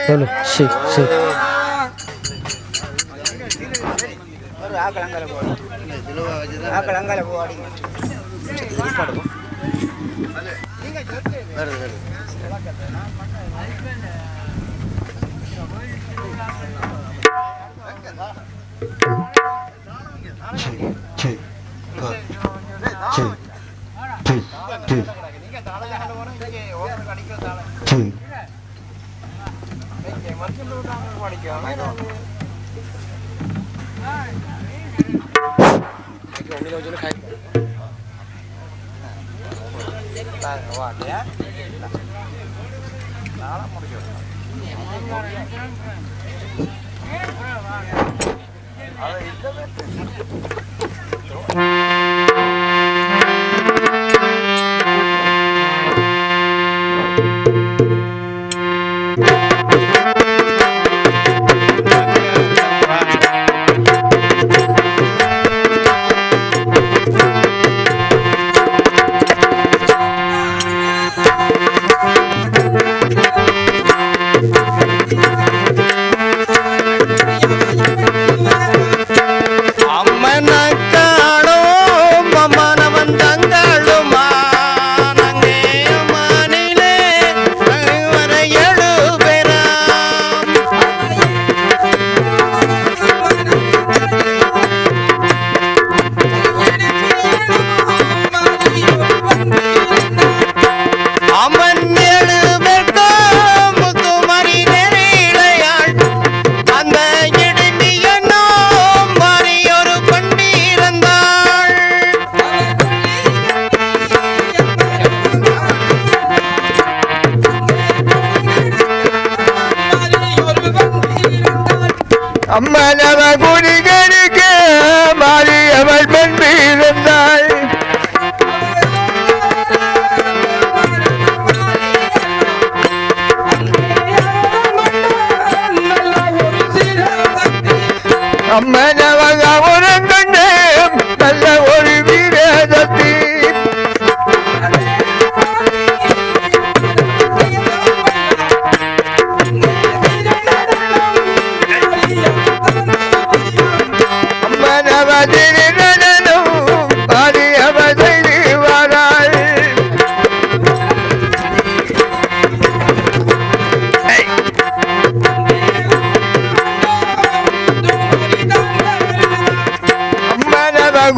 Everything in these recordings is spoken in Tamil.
சொல்லு சரி சரி அம்மனவ குடிகருக்கு மாறியவள் பெண் பிறந்தாள். அம்மனவக உரங்கண்ணே நல்ல ஒரு வீரதத்தி.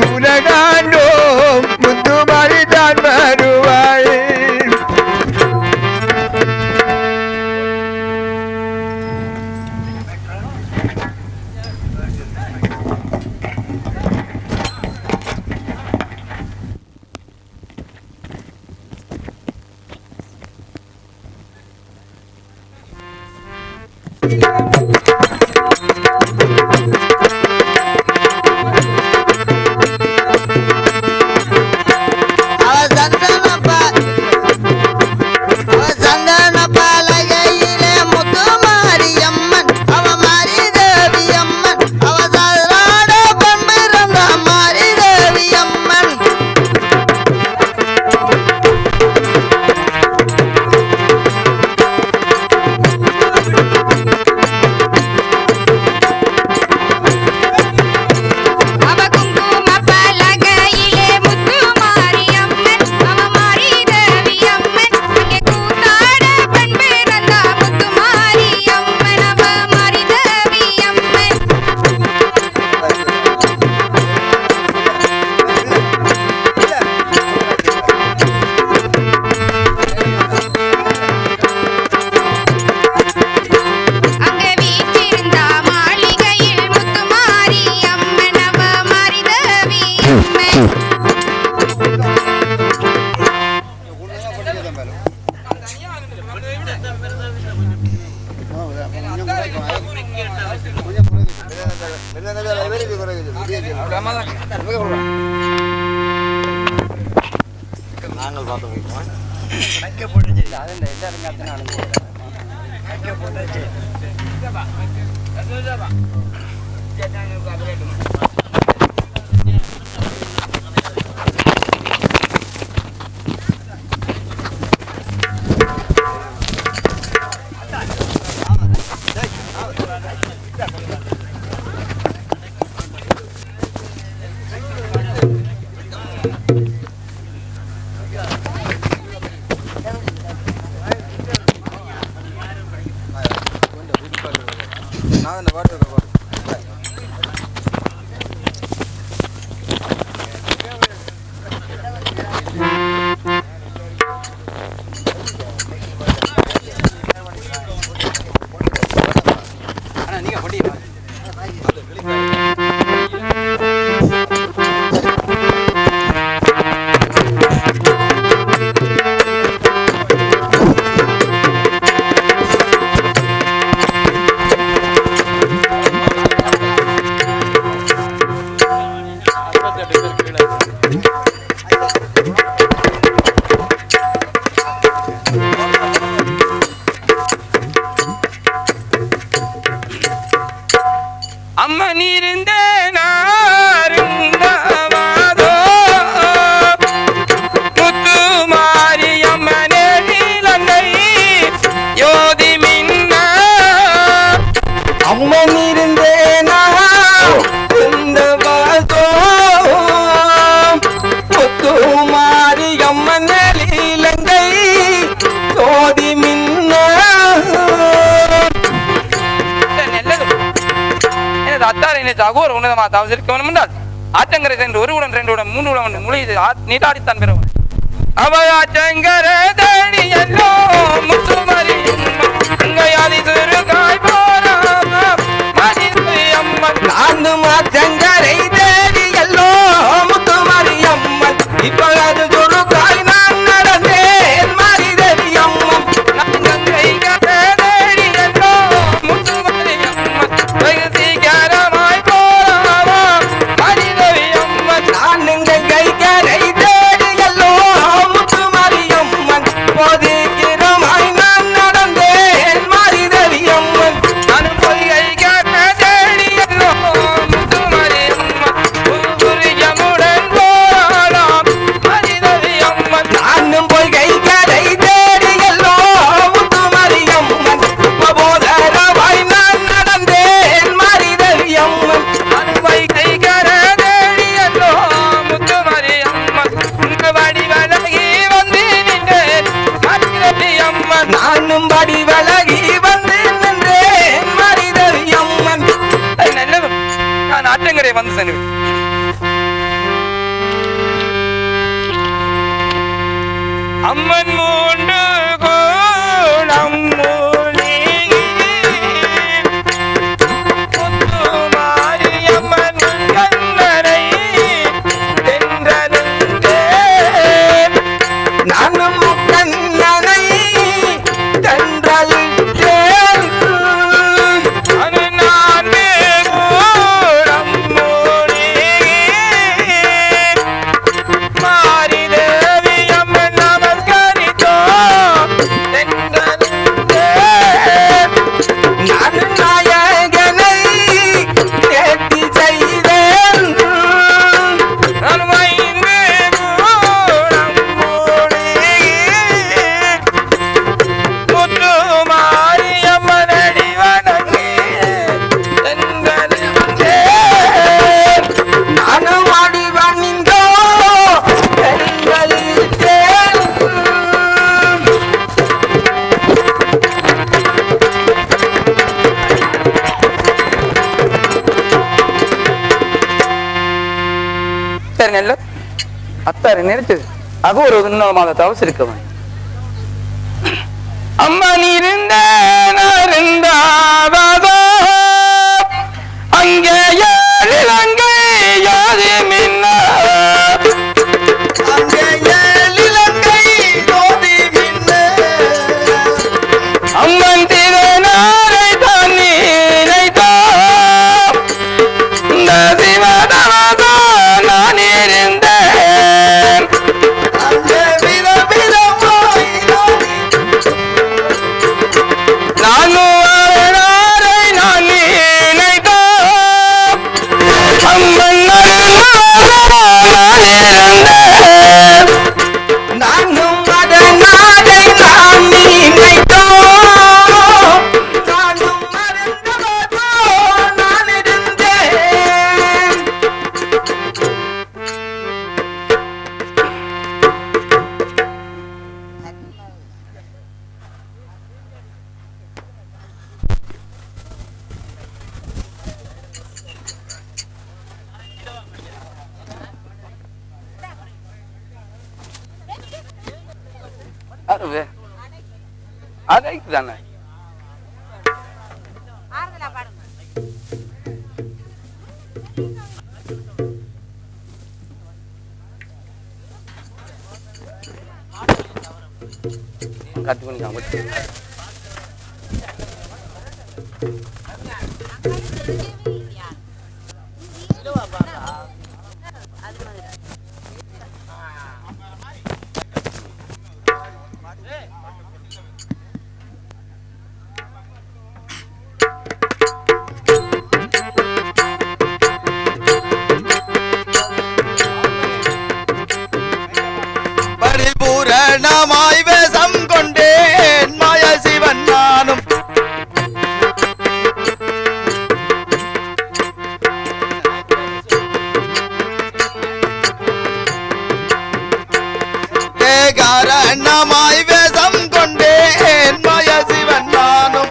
குணகாண்டோ முத்து மாறிதான் வருவாள். நாங்கள் பார்த்து போய்க்குவோம். கணக்க போட்டுச்சு அது இந்த எல்லாரும் காத்தினா அனுப்புவோம். கணக்க போட்டுச்சு நான் இந்த பாட்டு அகோர் உன்னதமா தவசிருக்கவனும் என்றால் ஆற்றங்கரை சென்று ஒரு உடன் ரெண்டு உடன் மூன்று உடன் முழி நீட்டாடித்தான் பெறுவன் அவ ஆற்றங்கரை தேடி எல்லோ முத்துமரி அங்கையாதி சிறுகாய் போறாம் அம்மன் நானும் ஆற்றங்கரை தேடி எல்லோ முத்துமரி அம்மன் இப்பொழுது சுருக்காய் நான் நடந்தேன் மாரிதேவி அம்மன் தேடி எல்லோ முத்துமரி அம்மன் வெகு சீக்கிரமாய் வந்து சென்று அம்மன் மூண்டு கோணம் மூலி முத்துமாரி அம்மன் கண்ணரை தென்றலுந்தே நானும் கண்ணனை தென்றலுந்தே அத்தாரு நிறுத்து அகோர் உன்னதமாக தவசிருக்கவன் அம்மன் இருந்த அங்கே இலங்கை யாது மின்ன அம்மன் திருநாளை தான் நினைத்தோ இந்த சிவதவதோ நான் இருந்தேன் தானே கத்து பண்ணிக்கலாம். பரிபூரணமாய் வேஷம் கொண்டேன் மாய சிவன் நானும் காரணமாய் வேஷம் கொண்டேன் மாய சிவன் நானும்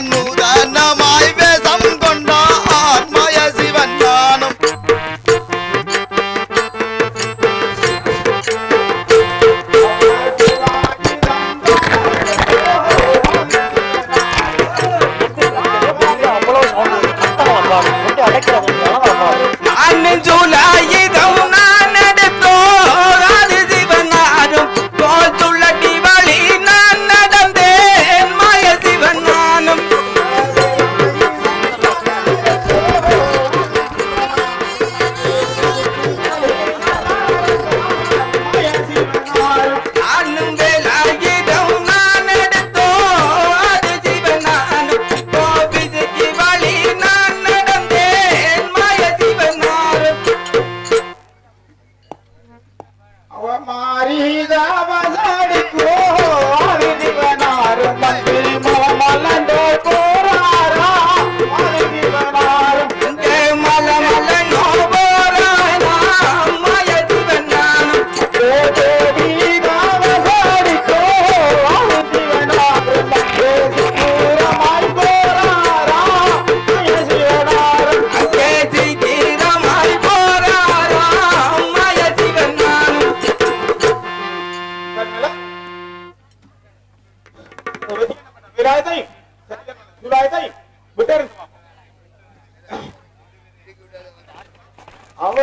நூதனமாய் வேஷம் கொண்டான் மாய சிவன் நானும்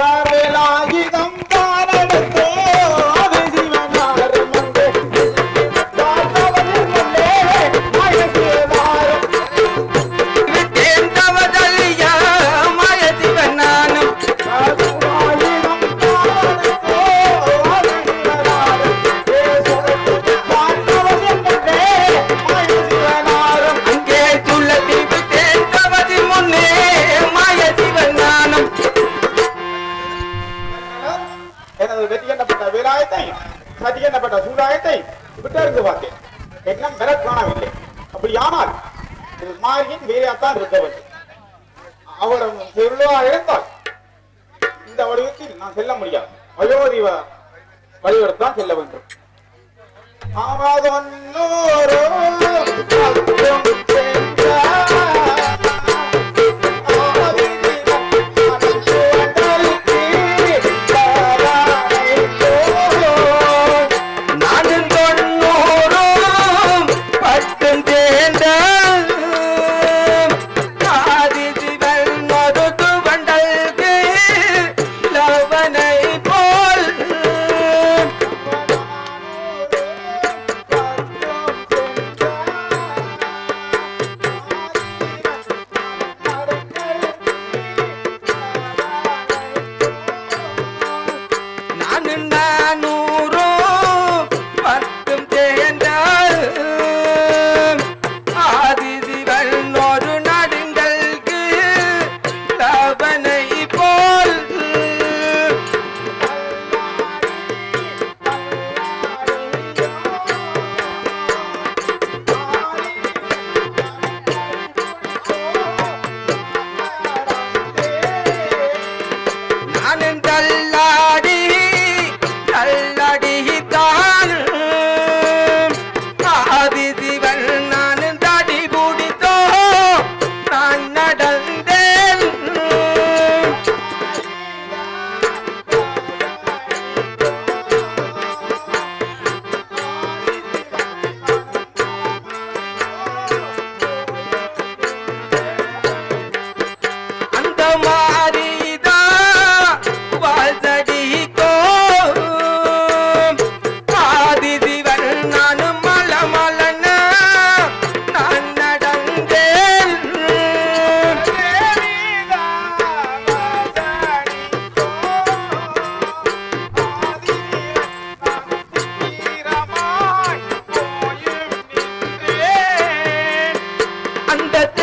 அவரேலாகிதம் தானெடுத்தோ அது சிவனாரும் மந்தே தாத்தவனில் மந்தே மாய சிவனாரும் தேந்தவதலியா மாய சிவன் நானும் அவரேலாகிதம் தானெடுத்தோ அது சிவனாரும் தாத்தவனில் மந்தே மாய சிவனாரும் அங்கே துள்ளதி தேந்தவதி முன்னே மாய சிவன் நானும் எனது வெற்றி எண்ணப்பட்ட வேலாயத்தை சதி எண்ணப்பட்ட சூடாயத்தை விட்டறிந்து பார்த்தேன் எண்ணம் பெற காணவில்லை. அப்படியானால் இது மாரியின் வேலையாத்தான் இருக்க வேண்டும். அவரிடம் பொருளாக இருந்தால் இந்த வடிவத்தில் நான் செல்ல முடியாது. அயோத்தி வடிவத்தான் செல்ல வேண்டும். ஆமாதொன்னூரோ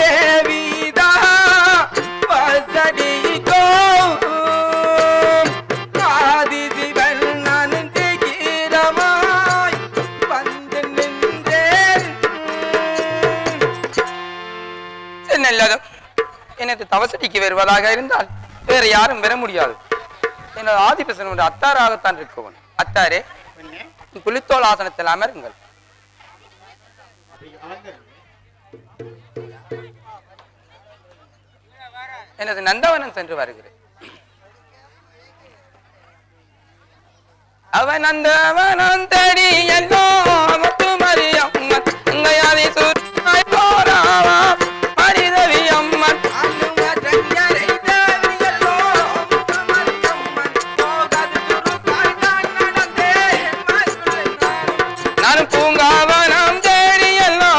தேவிதா வசடிக்கோ ஆதி சிவன் நான் திகிரமாய் வந்து நின்றேன். நல்லதும் எனக்கு தவசடிக்கு வருவதாக இருந்தால் வேற யாரும் வர முடியாது. எனது ஆதிபசனுடைய அத்தாராகத்தான் இருக்கவன். அத்தாரே, புலித்தோல் ஆசனத்தில் அமருங்கள். எனது நந்தவனம் சென்று வருகிறேன். அவன் நந்தவனம் தேடி எல்லோ முத்துமரியம் அங்கையாதி சுற்றாய் போராவா மரிதவி அம்மன் நானும் பூங்காவனம் தேடி எல்லோ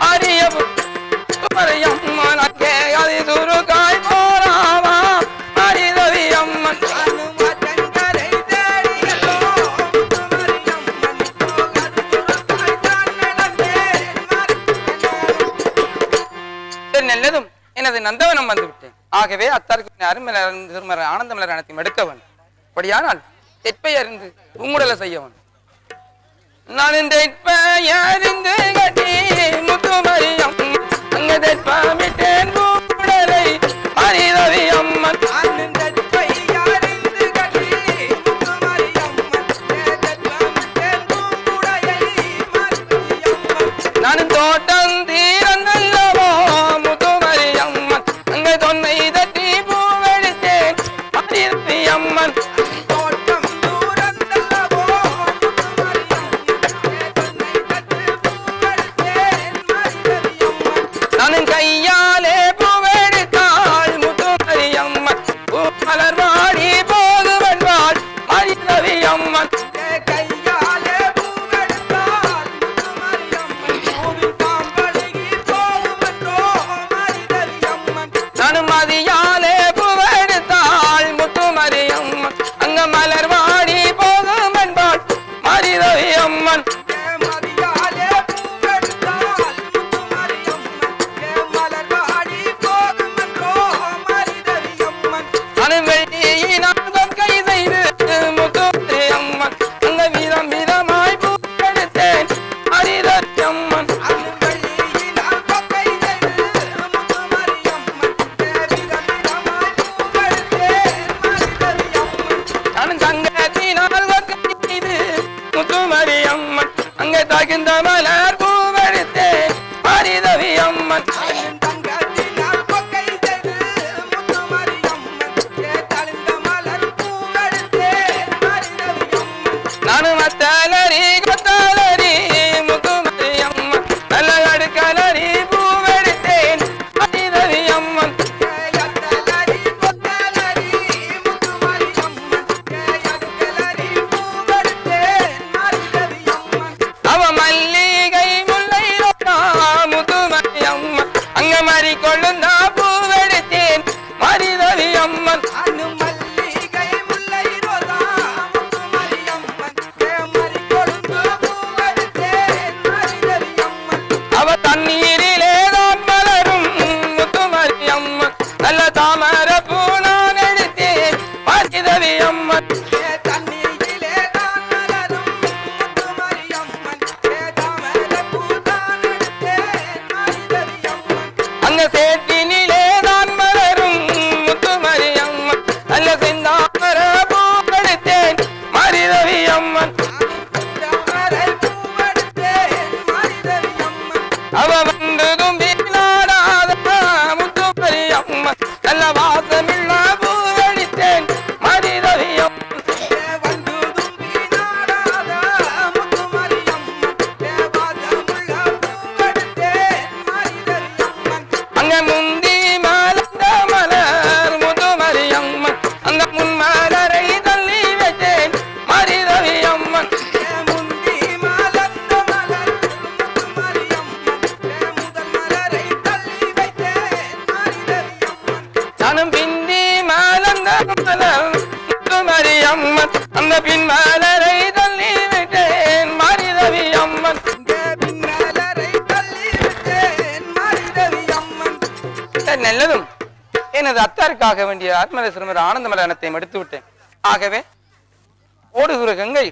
அரிய முத்துமரியம்மன் அங்கையாதி சுருக்காய் போராவா மரிதவி அம்மன் நல்லதும் எனது நந்தவனம் வந்து விட்டேன். ஆகவே அத்தாருக்கு அருமலர் ஆனந்தமலர் அனைத்தையும் எடுக்கவன். அப்படியானால் தெற்பை அறிந்து உம்முடலை செய்யவன். நான் இந்த அறிந்து கட்டி முத்துமரியம் அங்க தெற்பமிட்டேன் உம்முடலை மரிதவி அம்மன் நானும் தோட்டம் தீரந்தல்லவோ முத்துமரியம்மன் அங்க தொன்னை தட்டி பூவெடுத்தேன் மரிதவி அம்மன் நானும் கையாலே பூவெடுத்தாள் முத்துமரியம்மன் பூமலர் வாடி போகுவன்பாள் மரிதவி அம்மன் நானும் மதியாலே பூவெடுத்தாள் முத்துமரியம்மன் அங்க மலர் வாடி போகும் என்பாள் மரிதவி அம்மன் நானும் வெள்ளியினாகம் கை செய்து முத்துமரியம்மன் அங்க வீரம் வீரமாய் பூவெடுத்தேன் மரிதவி அம்மன் நானும் தங்கத்தினால் செய்து முத்துமரியம்மன் அங்கே தகுந்த மலர் பூவெடுத்தேன் மரிதவி அம்மன் நானும் மத்தலரி கொத்தலரி முத்துமரியம்மன் நல்ல அடுக்கலரி பூவெடுத்தேன் மரிதவி அம்மன் அவ மல்லிகை முல்லை முத்துமரியம்மன் அங்க மறி கொள்ளுந்தா பூவெடுத்தேன் மரிதவி அம்மன் அவ தண்ணீரிலே தான் மலரும் முத்துமரியம்மன் நல்ல தாமர பூனான் எடுத்தேன் மரிதவி அம்மன் அங்க சேத்தினிலே தான் மலரும் முத்துமரியம்மன் நல்ல செந்தாமர பூவெடுத்தேன் மரிதவி அம்மன் அவ வந்து தும்பினாடாத முத்துமரியம்மன் நல்ல வாசமில்லா பூவெடுத்தேன் மரிதவி அம்மன் அங்க முந்தி மலர்ந்த மலர் முத்துமரியம்மன் அங்க முன் மலரை தள்ளி வைத்தேன் மரிதவி அம்மன் நானும் பிந்தி மலர்ந்த மலர் முத்துமரியம்மன் அந்த பின் மலரை தள்ளி வைத்தேன் மரிதவி அம்மன் நல்லதும் எனது அத்தாருக்காக வேண்டிய ஆத்மலேஸ்வரர் ஆனந்தமலனத்தையும் எடுத்து விட்டேன். ஆகவே ஓடுகிற கங்கை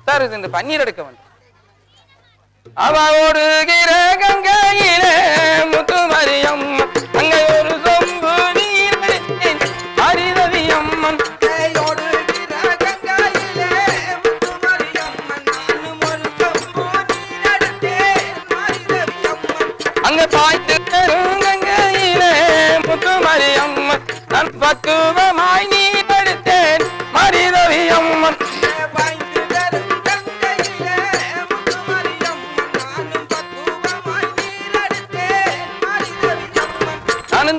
சார் இந்த பன்னீர் எடுக்க வேண்டும். அவ ஓடுகிற கங்கையிலே முத்துமரியம் அங்கே ஒரு சொம்பு நீர் எடுத்தேன் ஹரிரவி அம்மன். அங்க பாய்த்து கங்கையிலே முத்துமரியம் நான் பக்குவமாய் நீர் எடுத்தேன் ஹரிரவி அம்மன்.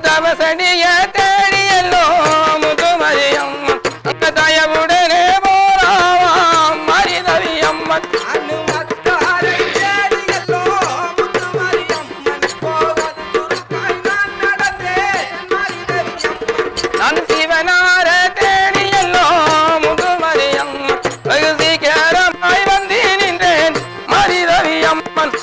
தவசடிய தேடியல்லோ முதுமரியம்மன் அந்த தயவுடனே போராவாம் மரிதவி அம்மன். நான் சிவனார தேடியல்லோ முதுமரியம்மன் வெகு சீக்கிரமாய் வந்து நின்றேன் மரிதவி அம்மன்.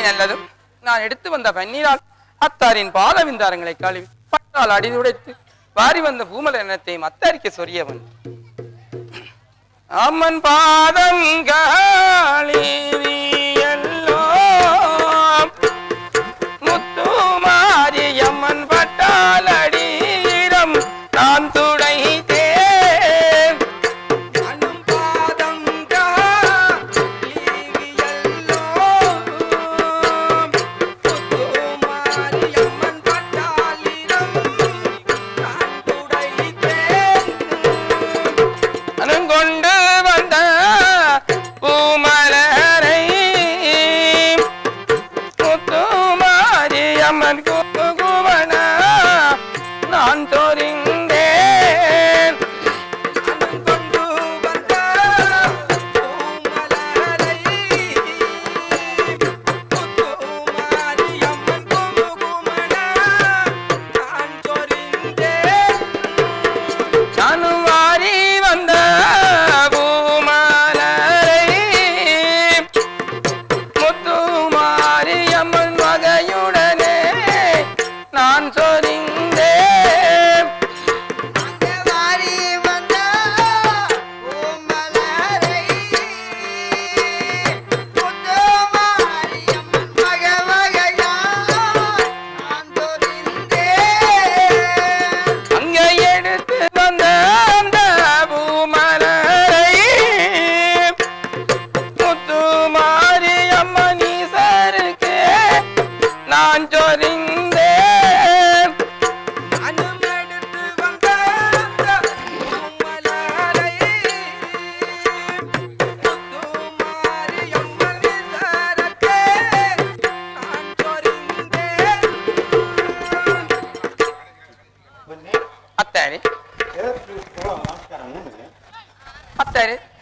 நல்லதும் நான் எடுத்து வந்த பன்னீரால் அத்தாரின் பாதவிந்தாரங்களை கழுவி பட்டால் அடிதுடைத்து வாரி வந்த பூமல எண்ணத்தையும் அத்தாரிக்க சொரியவன். அம்மன் பாதம் முத்துமாரி அம்மன் பட்டால் அடிரம் நான் துடைத்தேன்.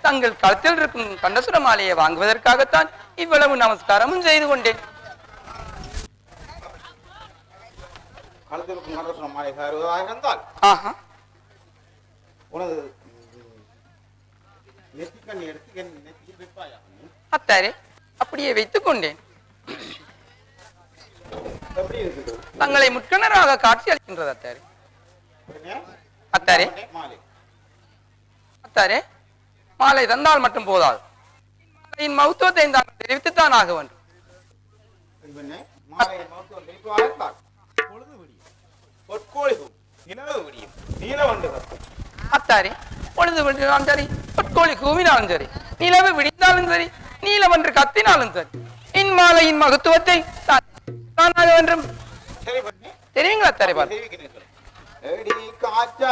தங்கள் களத்தில் இருக்கும் கண்டசுர மாலையை வாங்குவதற்காகத்தான் இவ்வளவு நமஸ்காரமும் செய்து கொண்டேன். அத்தாரே அப்படியே வைத்துக் கொண்டேன். தங்களை முற்கணராக காட்சி அளிக்கின்றது அத்தாரே. அத்தாரே அத்தாரே மாலை தந்தால் மட்டும் போதாது, மௌத்துவத்தை தான் தெரிவித்துத்தான் ஆக வேண்டும். அத்தாரே பொழுது விடினாலும் சரி, பொற்கோழி கூவினாலும் சரி, நிலவு விடிந்தாலும் சரி, நீலம் என்று கத்தினாலும் சரி, இன்மாலையின் மகத்துவத்தை தானாக வேண்டும். தெரியுங்களா அத்தாரே? பார்த்து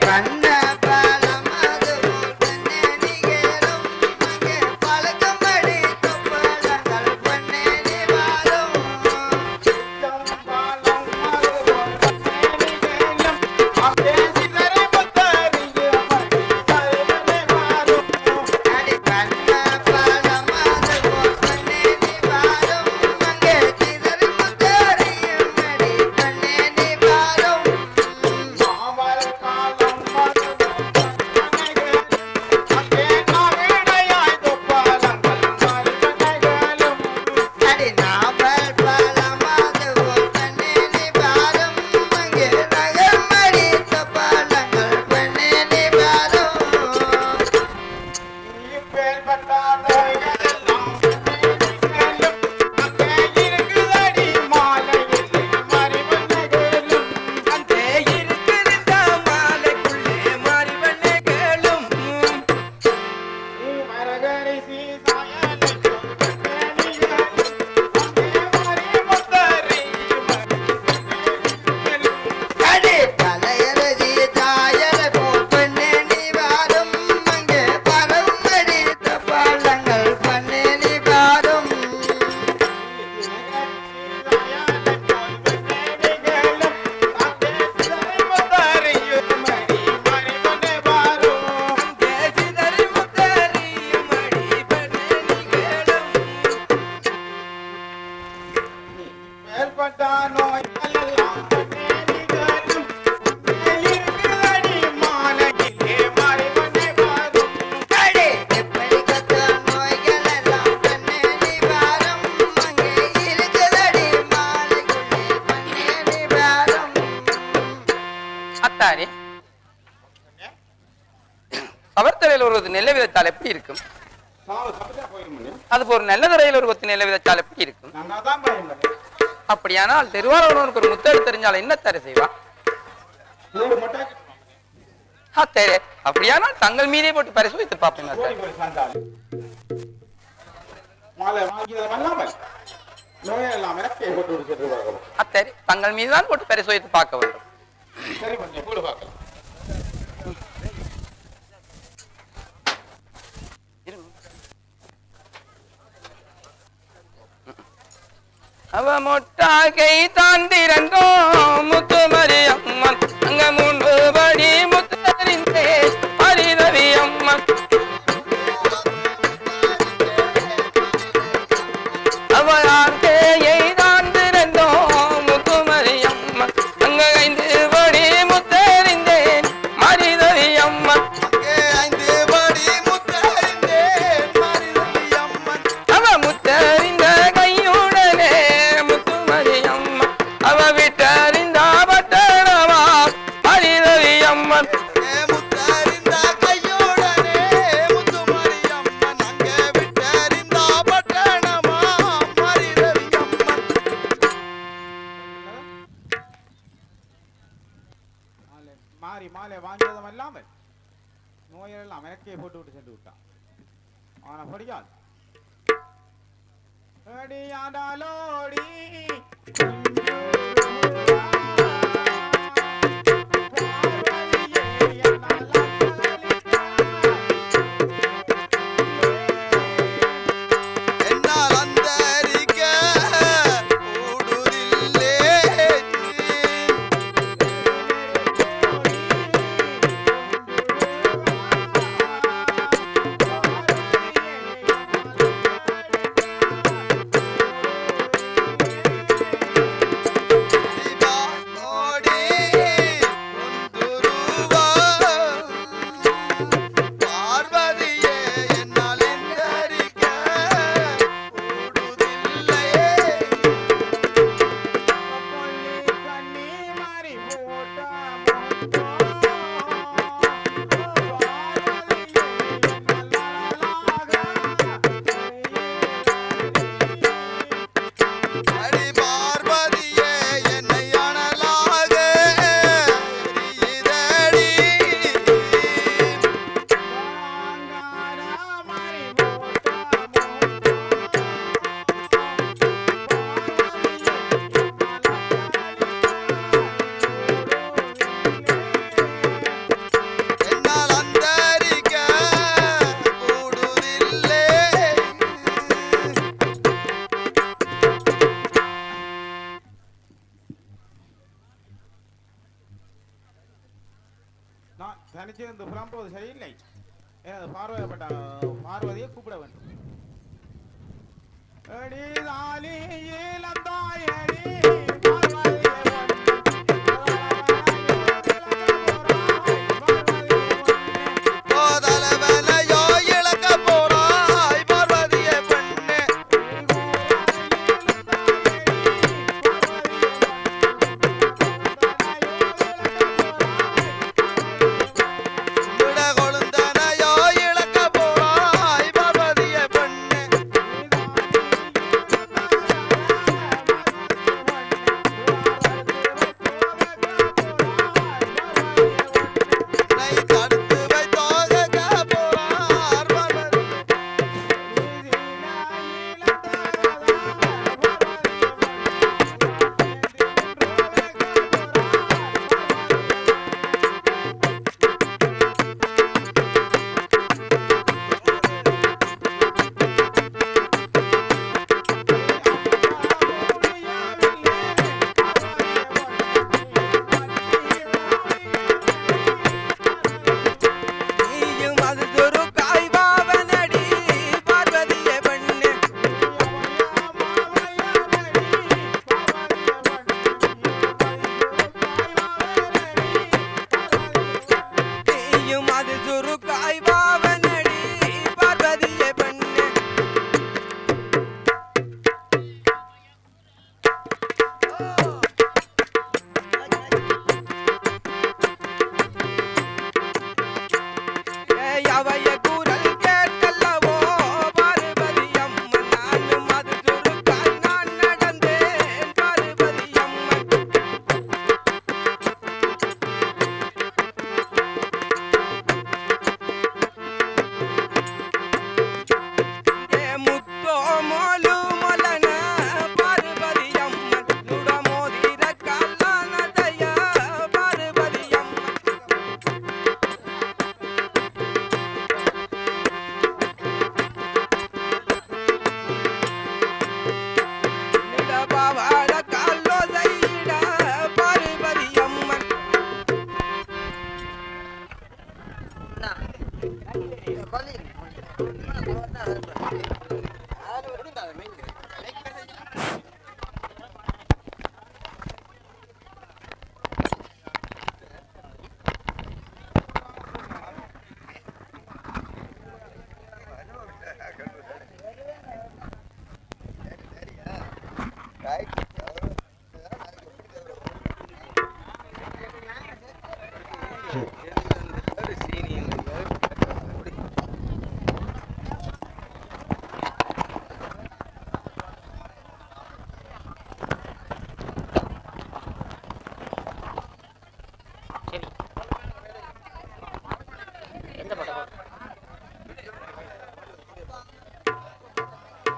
பண்ண பலமது சவர்த்தரையில் ஒரு நெல்லை விதைத்தால் எப்படி இருக்கும்? அது ஒரு நல்ல தரையில் ஒரு நெல்லை விதைத்தால் எப்படி இருக்கும்? அப்படியானால் திருவாரூருக்கு ஒரு முத்தேடு தெரிஞ்சால் என்ன தர செய்வா? அப்படியானால் தங்கள் மீதே போட்டு பரிசோதித்து பார்ப்பேன். தங்கள் மீதுதான் போட்டு பரிசோதித்து பார்க்க வேண்டும். அவ மொட்டாகை தாண்டிரங்கோ முத்துமரி அம்மன் அங்க மூன்று படி முத்தறிந்தே பரிதவி அம்மன் அவ ஆர்கையை தாண்டிரங்கோ முத்துமரி அம்மன் அங்க 5 படி முத்தறிந்தேன் மரிதவி அம்மன் அவ முத்தறிந்த கையுடனே அவ விட்டறிந்த பட்டணமா மரிதவி அம்மன் மாறி மாலை வாங்கியதும் அல்லாமல் நோயெல்லாம் எனக்கே போட்டு விட்டு சென்று விட்டான். ஆனா படியால் அடியாடாலோடி நான் தனிச்சிருந்து புலம்புவது சரியில்லை. எனது பார்வதியை கூப்பிட வேண்டும். கொழுந்தனையோ இழக்க போறாய்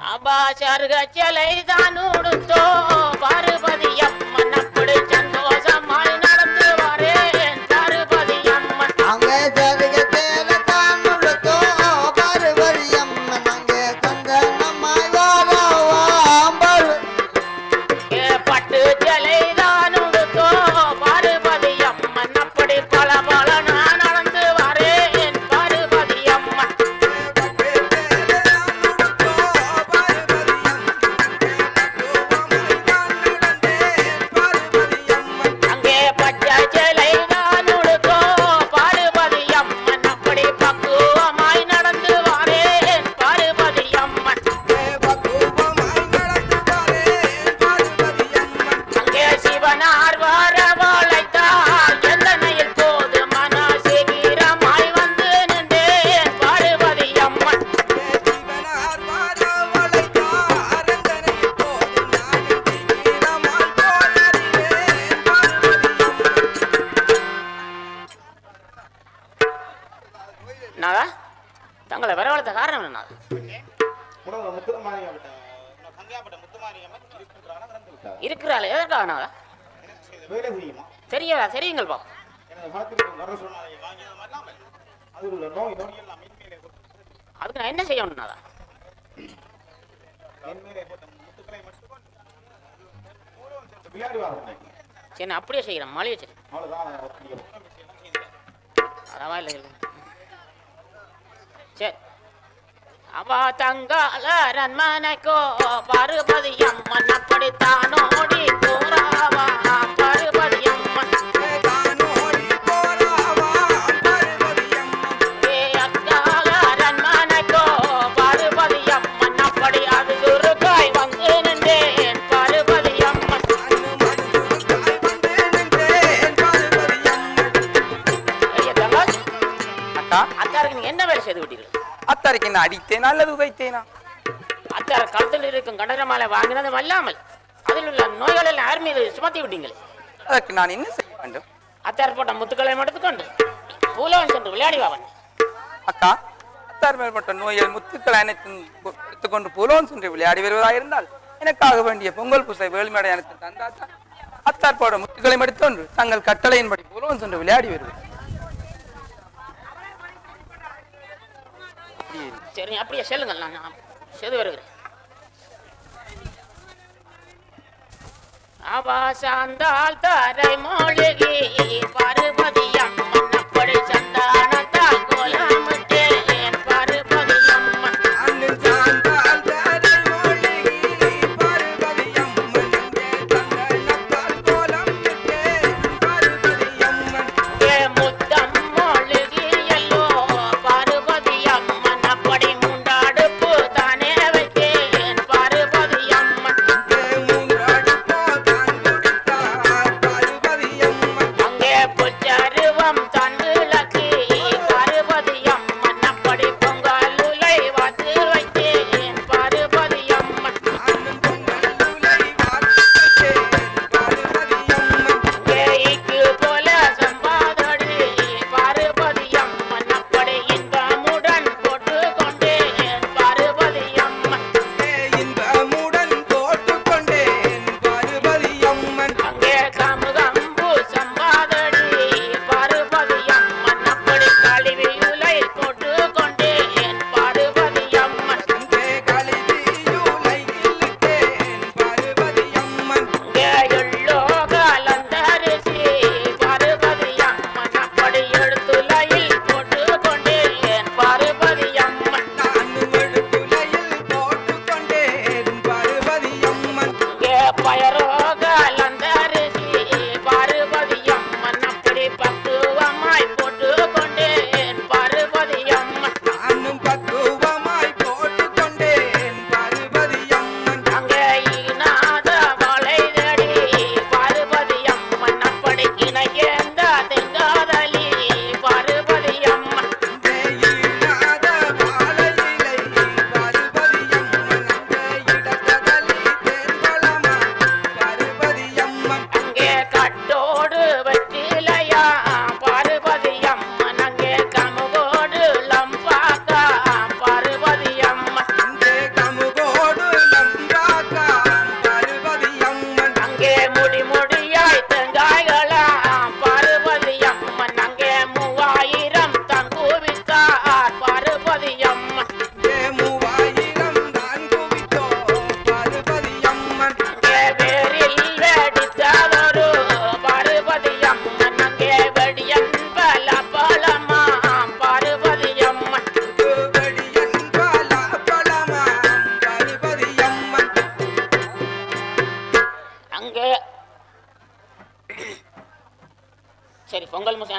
அபாசர்கச்சலை தான் உடுத்தோ பார்வதி அம்மன் அப்படி சந்தோஷமாய் நடந்து வரேன் பார்வதி அம்மன் அங்கே ஜருகத்தேல தான் உடுத்தோ பார்வதி அம்மன் அங்கே சந்தனமாய் வாராவாம்பல் பட்டு ஜலை தான் உடுத்தோ பார்வதி அம்மன் அப்படி பல பல நான் நடந்து வரேன் பார்வதி அம்மன் அங்கே பச்சை ஜலை தான் உடுத்தோ பார்வதி அம்மன் அப்படி பக்குவமாய் நடந்து வரேன் பார்வதி அம்மன் அங்கே சிவனார் வரவழைத்தார் எந்தனையில் போது மனசீகிரமாய் வந்து நின்றேன் பார்வதி அம்மன் நாதா தங்களை வரவழைத்த காரணம் என்ன இருக்கிறாள் எதற்காக நாதா வேலை செய்யுமா தெரியாதா தெரியுங்கள் பாப்பா எனது காலத்திற்கு வர சொன்னாலே வாங்கியதும் அல்லாமல் அதில் உள்ள நோய் நொடியெல்லாம் மென்மேலே அதுக்கு நான் என்ன செய்யணும் நாதா மென்மேலே போட்ட முத்துக்களை மட்டும் விளையாடுவார்கள் சரி நான் அப்படியே செய்கிறேன் மழையை சரி அவ்வளவுதான் பரவாயில்ல சரி அவா தங்கால ரன்மனைக்கோ பார்வதி அம்மன் அப்படித்தானோடி போறாவா பார்வதி அம்மன் ஏ அக்கால ரன்மனைக்கோ பார்வதி அம்மன் அப்படி அது துருக்காய் வந்து நின்றேன் பார்வதி அம்மன் அக்கா அத்தாருக்கு நீங்க என்ன வேலை செய்து விட்டீர்கள் அத்தாருக்கு என்ன அடித்தேனா அல்லது உதைத்தேனா அத்தார கழுத்தில் இருக்கும் கடரமாலை வாங்கினதும் அல்லாமல் அதில் உள்ள நோய்கள் எல்லாம் யார் மீது சுமத்தி விட்டீங்களே அதற்கு நான் என்ன செய்ய வேண்டும் அத்தார் போட்ட முத்துக்களை எடுத்துக்கொண்டு பூலவன் சென்று விளையாடி வாவன் அக்கா அத்தார் மேற்பட்ட நோயை முத்துக்கள் அனைத்தும் எடுத்துக்கொண்டு புலோன் சென்று விளையாடி வருவதாயிருந்தால் எனக்காக வேண்டிய பொங்கல் பூசை வேள்மையடை அனைத்து தந்தாத்தா அத்தார் போட முத்துக்களை எடுத்தொன்று தங்கள் கட்டளையின்படி புலோன் சென்று விளையாடி வருவது சரி அப்படியே செல்லுங்கள் நான் செய்து வருகிறேன் ஆபாசாந்தால் தரை மூழ்கி பார்வதி அம்மன் அப்படி சந்தானத்தால் கோலமிட்டேன் பார்வதி அம்மன் ஏ முத்தம் மூழ்கி எல்லோ பார்வதி அம்மன் அப்படி மூண்டாடுப்பு தானே வைத்தேன் பார்வதி அம்மன் அங்கே புச்ச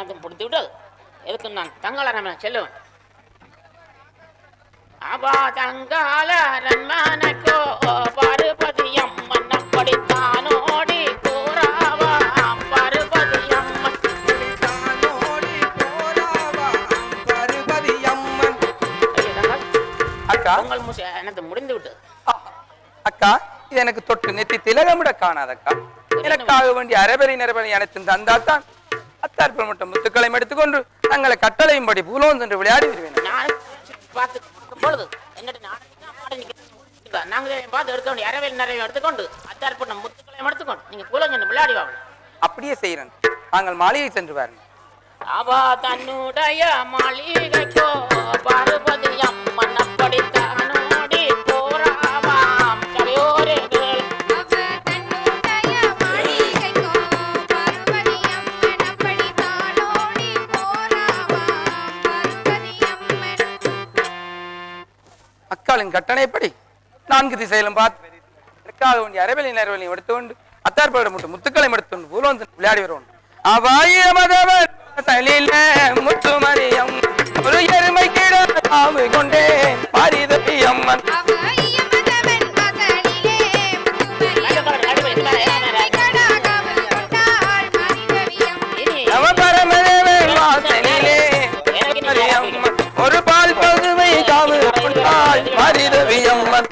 எனக்கு பிடித்து விட்டது. எதுக்கு நான் தங்கால நான் செல்லுவேன். அவா தங்கால ரன்மானக்கோ பார்வதி அம்மன் அப்படித்தானோடி போராவா பார்வதி அம்மன் அக்கா உங்கள் எனக்கு முடிந்து விட்டது. அக்கா இது எனக்கு தொட்டு நெத்தி திலகமிட காணாதக்கா. எனக்காக வேண்டிய அரைபெரி நிரபெரி அனைத்தும் தந்தாத்தான் அத்தாற்பல் மட்டும் முத்துக்களையும் எடுத்துக்கொண்டு தங்களை கட்டளையும்படி பூலோன் சென்று விளையாடி வருவேன். நான் பார்த்து பொழுது என்னட்டு நாங்களே பார்த்து எடுத்துக்கொண்டு அரைவேல் நிறைய எடுத்துக்கொண்டு அத்தாற்பட்ட முத்துக்களையும் எடுத்துக்கொண்டு நீங்க பூலோன் விளையாடி வாங்க. அப்படியே செய்கிறேன். நாங்கள் மாளிகை சென்று வாருங்கள். அவா தன்னுடைய மாளிகைக்கோ பார்வதி அம்மன் அப்படித்தானோடி போராவாம் தலையோரே. அக்காளின் கட்டளைப்படி 4 திசையிலும் பார்த்து எனக்காக வேண்டிய அரைவெளி நேரவெளியும் எடுத்துக்கொண்டு அத்தாற்பட மட்டும் முத்துக்களை எடுத்துக்கொண்டு பூலோன் விளையாடி வருவோம். அவாய மதவர் தலில முத்துமரியம் ஒரு எருமை கிடாவு கொண்டேன் பாரிதவி அம்மன் நவபரமதேவன் வாசலிலே ஒரு பால் பகுவை காவு கொண்டாள் பாரிதவி அம்மன்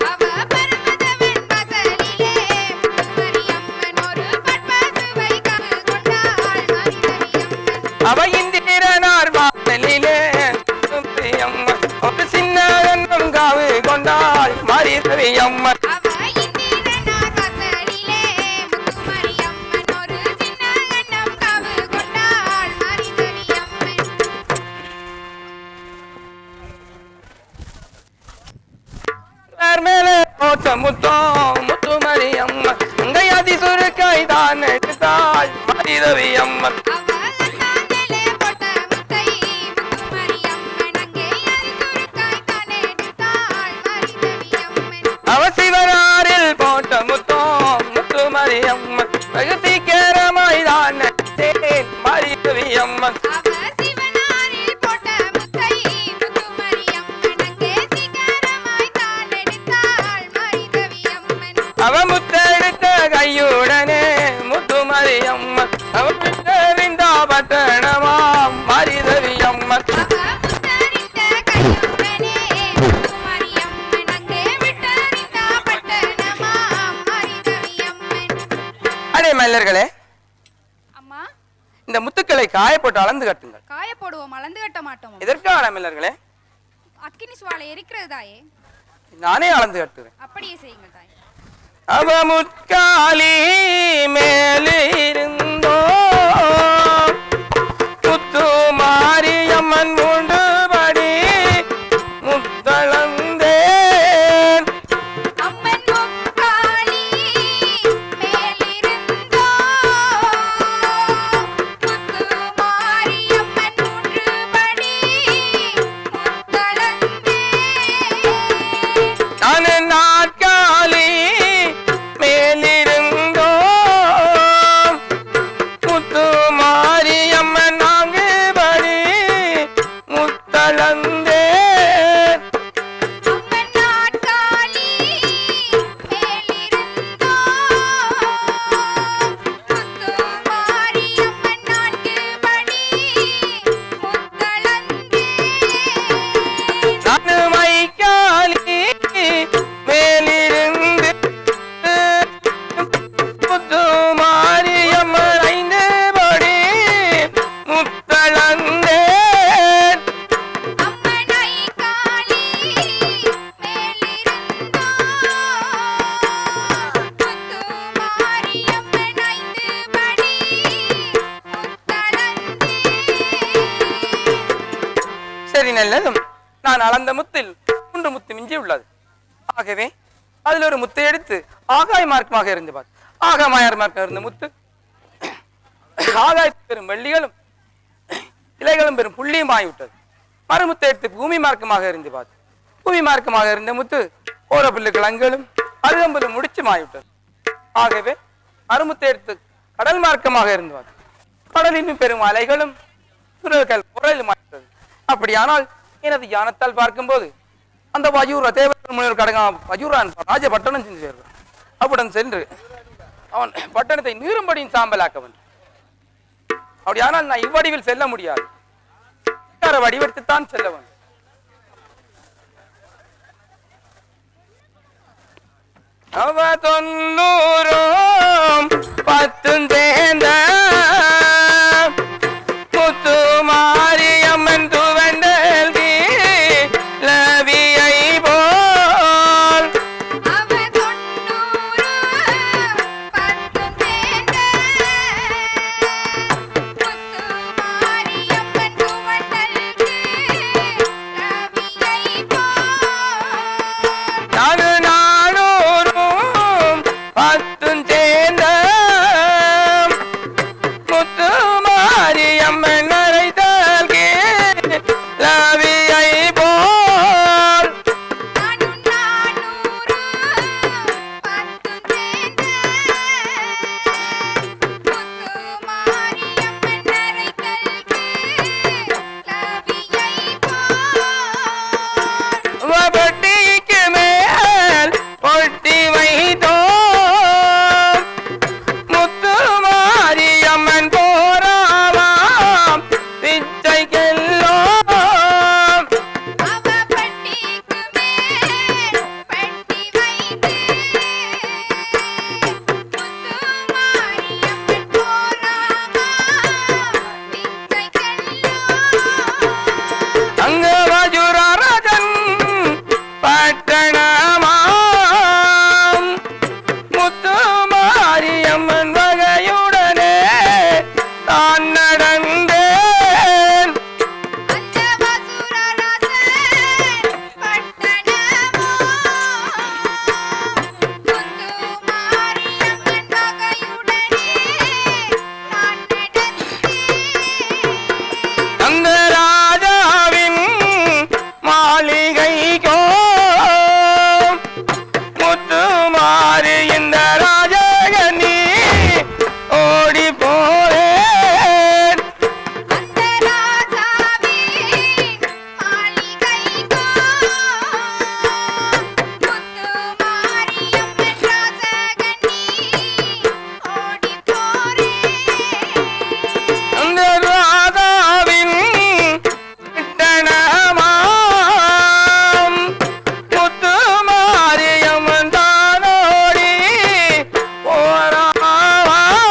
அவ இந்திரனார் வாசலிலே ஒரு சின்ன காவு கொண்டாள் மாரிதவி அம்மன். மேலே போட்ட முத்தம் முத்துமரி அம்மன் அங்கை அதி சுருக்காய் தான் எடுத்தாள் மாரிதவி அம்மன். அவசிவராரில் போட்ட முத்தம் முத்துமரி அம்மன் வெகு சீக்கிரமாய் தான் மாரிதவி அம்மன். அவ முத்தெடுத்த கையுடனே முத்துமரி அம்மன் அவ விந்தா பட்டணமாம் மாரிதவி அம்மன். அடே மல்லர்களே, அம்மா இந்த முத்துக்களை காயப்போட்டு அளந்து கட்டுங்கள். காய போடுவோம், அளந்து கட்ட மாட்டோம். எதற்காக மல்லர்களே? அக்கினி சுவாலை எரிக்கிறது தாயே. நானே அளந்து கட்டுறேன். அப்படியே செய்யுங்கள் தாயே. அவ முற்காலி மேலிருந்தோ முத்து மாரியம்மன் மூன்றுபடி முத்தளந்தேன் அம்மன் முக்காளி மேலிருந்தோ முத்து மாரியம்மன் மூன்றுபடி முத்தளந்தேன் நான் நாற்காலி மேலிருந்தோ முத்து மாரியம்மன் நான்குபடி முத்தளந்தேன் அம்மன் நாட்காளி மேலிருந்தோ முத்து மாரியம்மன் நான்குபடி முத்தளந்தேன் நான் மைக்காலி மேலிருந்து முத்து மாரியம்மன் 5படி முத்தளந்தேன் அம்மனை காளி மேலிருந்தோ முத்து மாரியம்மன் 5படி முத்தளந்தேன். சரி, நல்லதும். நான் அளந்த முத்தில் 3 முத்து மிஞ்சி உள்ளது. ஆகவே அதில் ஒரு முத்தை எடுத்து ஆகாய மார்க்கமாக இருந்து பார். ஆகாய மார்க்கம் இருந்த முத்து ஆகாயத்தில் பெரும் வெள்ளிகளும் இலைகளும் பெரும் புள்ளியும் ஆகிவிட்டது. மறுமுத்தை எடுத்து பூமி மார்க்கமாக இருந்து பார். பூமி மார்க்கமாக இருந்த முத்து ஓரப்புல்லு கிழங்களும் அருகம்புல முடிச்சும் ஆகிவிட்டது. ஆகவே மறுமுத்தை எடுத்து கடல் மார்க்கமாக இருந்து பார். கடலின் பெரும் அலைகளும் குரல் மாற்றது. அப்படியானால் எனது யானத்தால் பார்க்கும்போது அந்த வயூர தேவர் முனிவர் கடகம் வயூரான் ராஜபட்டணம் சென்று சேர்ந்தான். அவ்வுடன் சென்று அவன் பட்டணத்தை நீரும்படியின் சாம்பலாக்க வேண்டும். அப்படியானால் நான் இவ்வடிவில் செல்ல முடியாது, வடிவெடுத்துத்தான் செல்ல வேண்டும். அவ 90 சேர்ந்த முத்து மாரியம்மன் துவண்டல் லவியை போல் அவ 90 10 சேர்ந்த முத்து மாரியம்மன் துவண்டல்கு ரவியை போல் நானு 10 சேர்ந்த முத்து மாரியம்மன் அழைத்தால் லவியை போல் நானு 400 10 சேர்ந்த முத்து மாரியம்மன் அரைக்கல்கு லவியை போல் வபட்டிக்கு மேல் பொட்டி வைத்தோம் முத்து மாரியம்மன் போராவாம் பிச்சைக்கெல்லோம் அவ பட்டிக்கு மேல் பட்டி வைத்து முத்து மாரியம்மன் போராமா பிச்சைக்கெல்லோம் அங்க வஜுரராஜன் பட்டணமாம் முத்து மாரியம்மன் வகையுடனே நான் நடந்தேன். அந்த வசுரராஜன் பட்டணமோ முத்து மாரியம்மன் வகையுடனே நான் நடந்தேன். அந்த ராஜாவின் மாளிகைக்கோ முத்து மாறி இந்த ராஜகனி ஓடி போறேன். அந்த ராஜாவின் மாளிகைக்கோ முத்து மாரியம்மன் ராஜகன்னி ஓடி போறேன். அந்த ராதாவின் பட்டணமாம் முத்து மாரியம்மன் தானோடி போறாவாம்.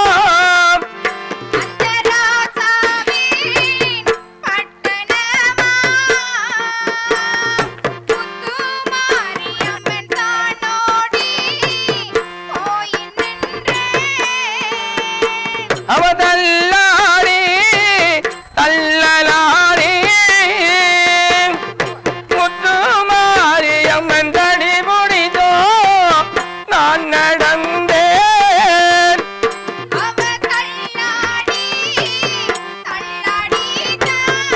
அந்த ராஜாவின் பட்டணமா முத்து மாரியம்மன் தானோடி போய் நின்றேன். அவ தள்ளாடி தள்ளலாடி முத்து மாரியம்மன் தடி முடிதோ நான் நடந்தேன். அவ தள்ளாடி தள்ளாடிதான்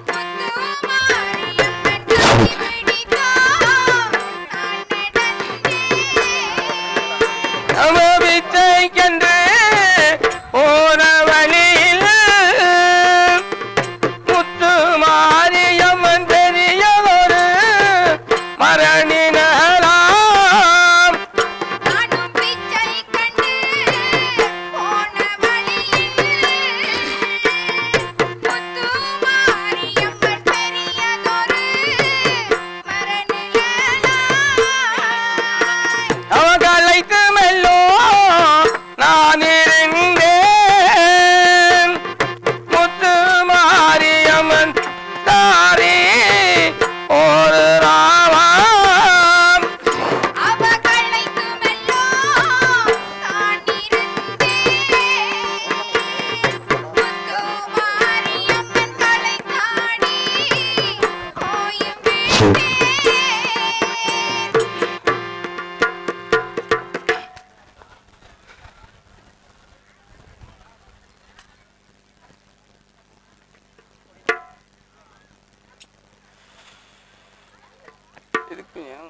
முத்து மாரியம்மன் கைவிடிதான் நான் நடந்தேன். அவ பிச்சைக்கென்று போன வழியில் முத்து மாரியம்மன் பெரியதொரு மரணினலாம். நானும் பிச்சை கண்டு போன வழியில் முத்து மாரியம்மன் பெரியதொரு மரணிலாய். அவ கலைத்து மெல்லோ நான் இருந்தேன். முத்து மாரியம்மன் தாரி ஒரு ராவாம். அவ களைத்து மெல்லோ தான் இருந்தேன். முத்து மாரியம்மன் களைத்தாடி போயும் விட்டேன். இதுக்கு ஏன்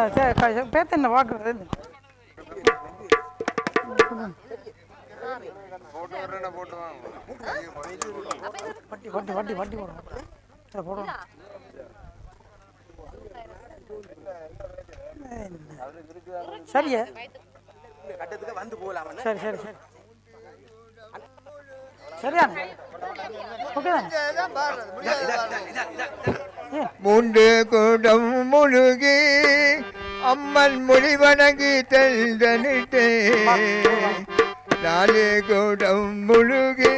பேத்த என்ன பார்க்குறது வட்டி வட்டி வட்டி போடுவோம் போடுவோம் சரியா கட்டத்துக்கு வந்து போகலாம். சரி சரி சரி சரியான ஓகே மூன்று கூடம் முழுகி அம்மன் மொழி வணங்கி தெல்தனிட்டே நாலு கூடம் முழுகி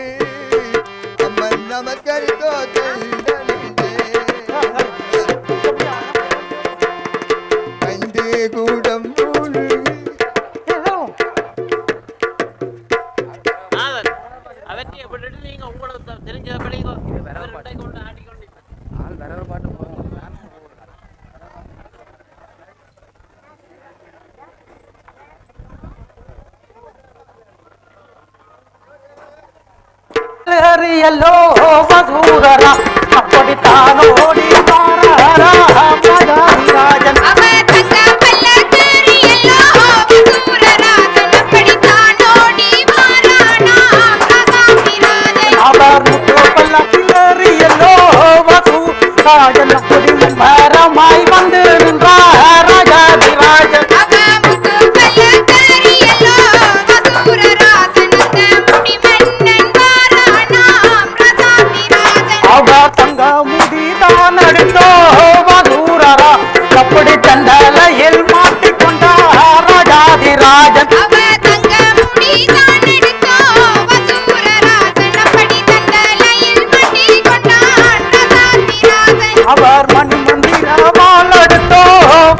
அம்மன் நமஸ்கரித்தோ தெல்தனிட்டே ஐந்து கூடம் முழுகி அவற்றை விட்டுட்டு நீங்க உங்களுக்கு தெரிஞ்ச படிங்க கொண்டு ஆடிக்கொண்டு ஆள் வேற ஒரு பாட்டு போகணும். எல்லோ மசூரரா அப்படித்தான் ஓடி வாரா ராஜன் அவர் தங்க பல்லக்கேறி எல்லோ மசூரராஜன் அப்படித்தான் ஓடி வாரானா ராசாதிராஜன் அவர் முத்து பல்லக்கேறி எல்லோ மசூரராஜன் அப்படி மரமாய் வந்து நின்றார் ராஜாதிராஜன் அவர் முத்து பல்லக்கேறி எல்லோ மசூரராஜன் அந்த முடி மன்னன் வாரானா ராசாதிராஜன் அவர் தங்க முடிதான் எடுத்தோ மசூரரா அப்படி தண்டலையில் மாட்டிக்கொண்டார் ராஜாதிராஜன் அவர் தங்க முடிதான் எடுத்தோ மசூரராஜன் அப்படி தண்டலையில் மாட்டிக்கொண்டான் ராசாதிராஜன் அவர் மணி மந்திரமால் எடுத்தோ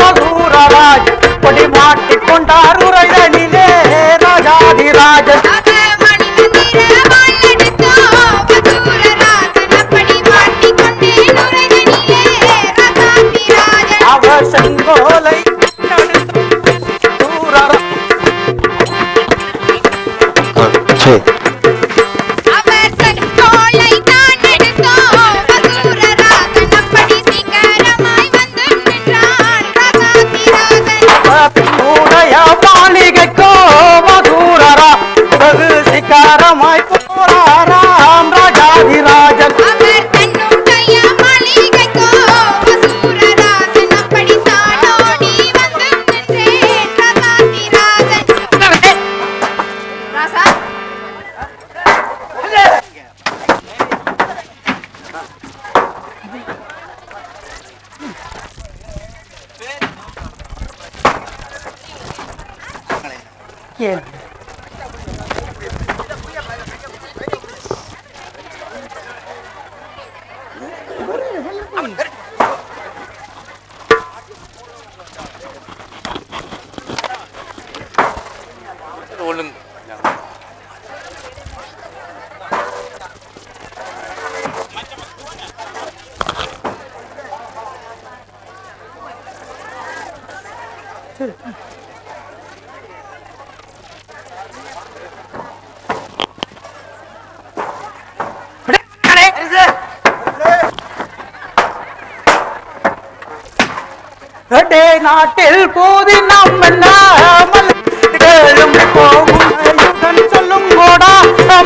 மசூரராஜ் அப்படி மாட்டிக்கொண்டார் உரைதனிலே ராஜாதிராஜன் அவர் மணி மந்திரமால் எடுத்தோ மசூரராஜன் அப்படி மாட்டிக்கொண்டே நுரைதனிலே ராசாதிராஜன் அவர் செங்கோலை சூரரா அவர் செங்கோலை தான் எடுத்தோ மசூரராஜன் அப்படி சீக்கிரமாய் வந்து நின்றான் ராசாதிராஜன் உடைய மாளிகைக்கோ மசூரரா வெகு சிக்காரமாய் போராராம் ராஜாதிராஜன் அவர் தன்னுடைய மாளிகைக்கோ மசூரராஜன் அப்படித்தான் ஓடி வந்து நின்றேன் ராசாதிராஜன் ராசா கேளு நாட்டில் போதி நாம் கேளும் போகும் யுகன் சொல்லும் கோடா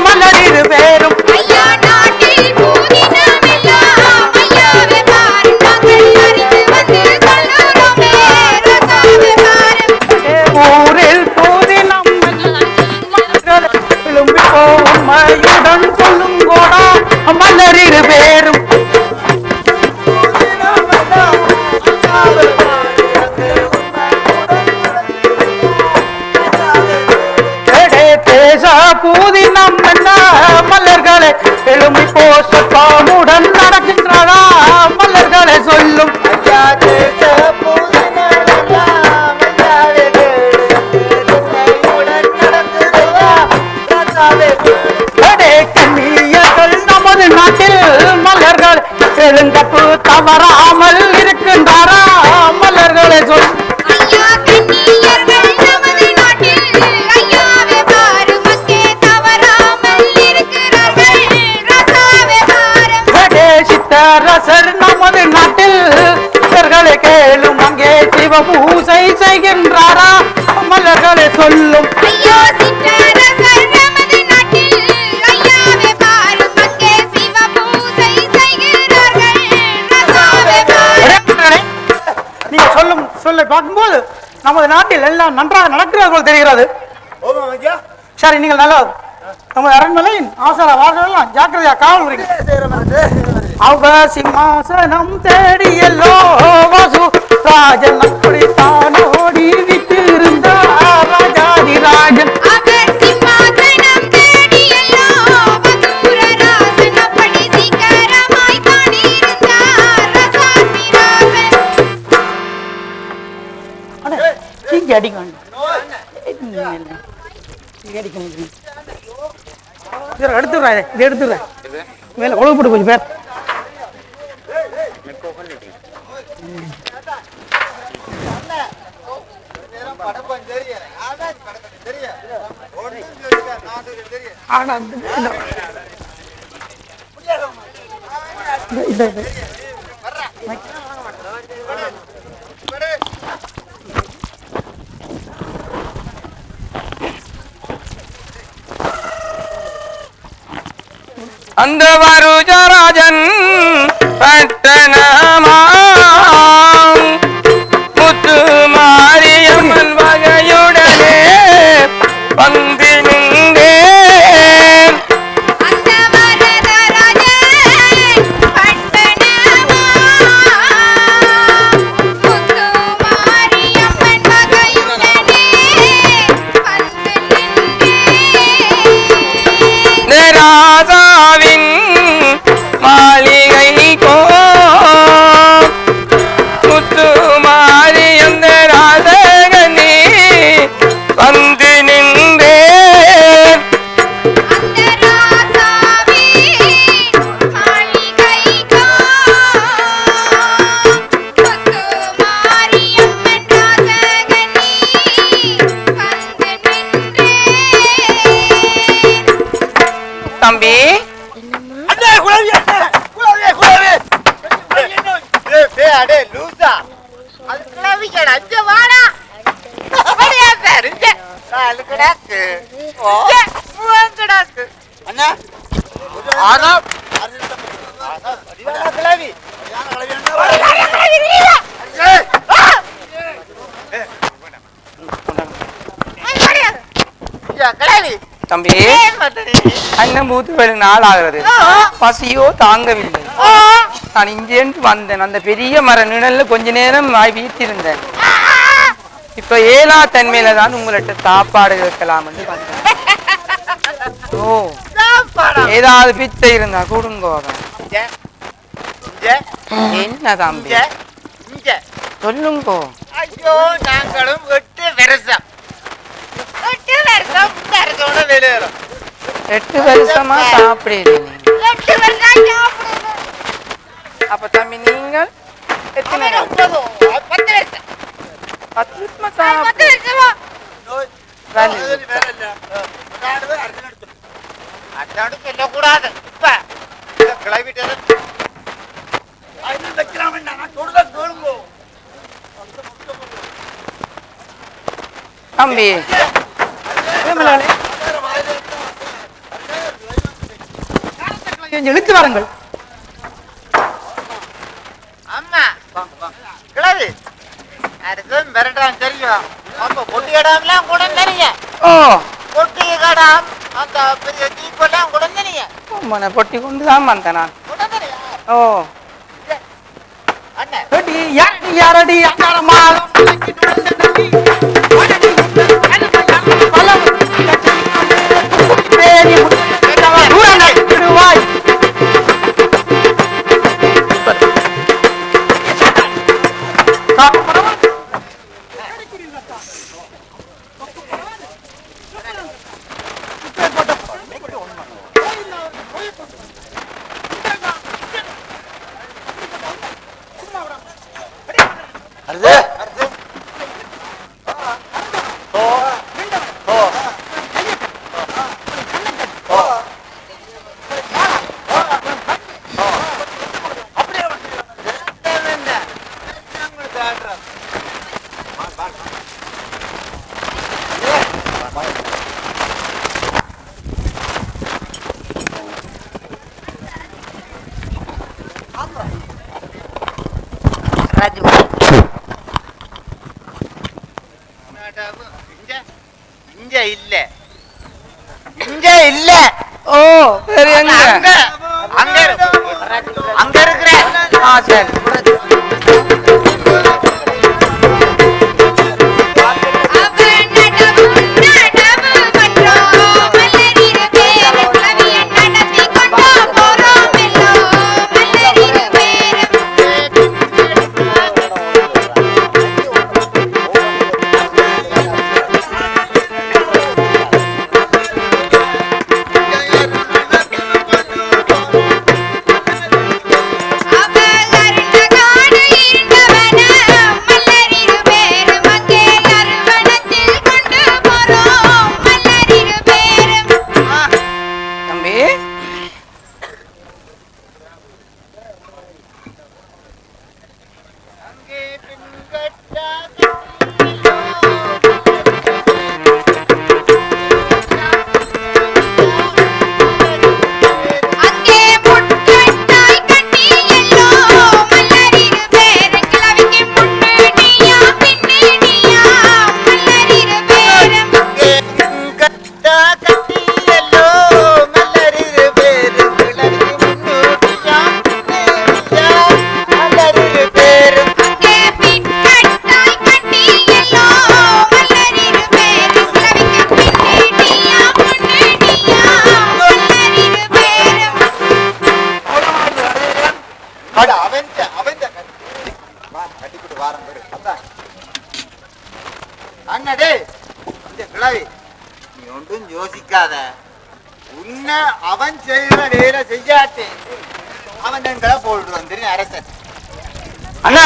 மலரிரு வேறும் ஐயா நாட்டில் பூதினம் எல்லாம் ஐயாவே பாரு நாங்கள் அறிந்து வந்து சொல்லுறோமே ராசாவே பாரு ஊரில் போதி நாம் கேளும் போகும் யுகன் சொல்லும் கோடா மலரிரு வேறும் பூதி நம் மலர்களை எழுமி போசப்பாமுடன் நடக்கின்றதா மலர்களை சொல்லும் கண்ணியர்கள் நமது நாட்டில் மலர்கள் எழுந்தப்பு தவறாமல் இருக்கின்றாரா மலர்களை சொல்லும் ஐயா கண்ணியர்கள் நமது நாட்டில் ஐயாவே பாரு மக்கே தவறாமல் இருக்கிறார்கள் ராசாவே பாரு சித்தரசர் நமது நாட்டில் கேளும் அங்கே சிவபூசை சொல்லும் ஐயோ சிற்றரசர் நமது நாட்டில் ஐயாவே பாரும் மக்கே சிவ பூஜை செய்கிறார்கள் ரசாவே பாரும். நீங்க சொல்லும் சொல்லை பார்க்கும்போது நமது நாட்டில் எல்லாம் நன்றாக நடக்கிறது போல் தெரிகிறது. சரி, நீங்கள் நல்ல நமது அரண்மனையின் ஆசார வாசலாம் ஜாக்கிரதையா காவல் புரியுங்க. அவ சிம்மாசனம் தேடியல்லோ வாசு ராஜன் அப்படித்தான் ஓடி விட்டிருந்தார் ராஜாதி ராஜன். அவர் சிம்மாசனம் தேடியல்லோ வசூரராசன் அப்படி சீக்கிரமாய் தானிருந்தார் ரசாதி ராஜன். இங்க அடிக்க எடுத்துடுறேன், இது எடுத்துடுறேன். மேல உழவு போட்டு கொஞ்சம் பேர் ஆனா அந்த வருஜராஜன் பட்டணமா முத்து மாரியம்மன் வகையுடனே வந்து நின்றேன். அந்த வரதராஜன் பட்டணமா முத்து மாரியம்மன் வகையுடனே வந்து நின்றேன். ராஜாவின் மாளிகை கோ முத்து மாரியந்த ராஜகனி வந்து நின்றேன். அந்த ராசாவின் மாளிகைக்கோ முத்து மாரியம்மன் ராஜகனி வந்து நின்றேன். தம்பி தம்பி அண்ணன் மூத்து வேறு நாள் ஆகிறது, பசியோ தாங்கவில்லை. நான் இங்கேருந்து வந்தேன், அந்த பெரிய மர நிழல்ல கொஞ்ச நேரம் வீட்டிருந்தேன். இப்ப ஏலா தன்மையில தான் உங்கள்கிட்ட சாப்பாடு வைக்கலாம் என்று வந்தேன். ஓ, ஏதாவது பிச்சை இருந்தா கொடுங்கோ. என்ன தம்பி சொல்லுங்கோ. ஐயோ, நாங்களும் 8 வருஷம் 8 வருஷம் தரத்தோட வெளியேறோம். 8 வருஷமா சாப்பிடுறீங்க. 8 வருஷம் சாப்பிடுங்க. அப்ப தம்பி நீங்கள் எத்தனை நாள்? 10 வருஷம் 10 வருஷமா 10 சாப்பிடு. வருஷமா அட்டாடு சொல்லக்கூடாது. இப்ப கிளம்பிட்டு தம்பி இழுத்து வாருங்கள். அம்மா கிளவி அடுத்து மிரட்டான் தெரியும். அப்ப பொட்டி கடாமலாம் கூட தெரியும். ஓ, பொட்டி கடாம் அந்த பெரிய தீப்பெல்லாம் கூட தெரியும். உம்மனை பொட்டி கொண்டு தான் வந்தேன் நான். கூட தெரியும். ஓ, அண்ணன் யாரடி இல்ல இங்க இல்ல. ஓ சரி எங்க அங்க அங்க அங்க இருக்கிற. சரி அண்ணடே இந்த கிழவி நீ ஒன்றும் யோசிக்காத. உன்னை அவன் செய்கிற வேலை செய்யாட்டே அவன் எங்களை போட்டு வந்துரு அரசன். அண்ணா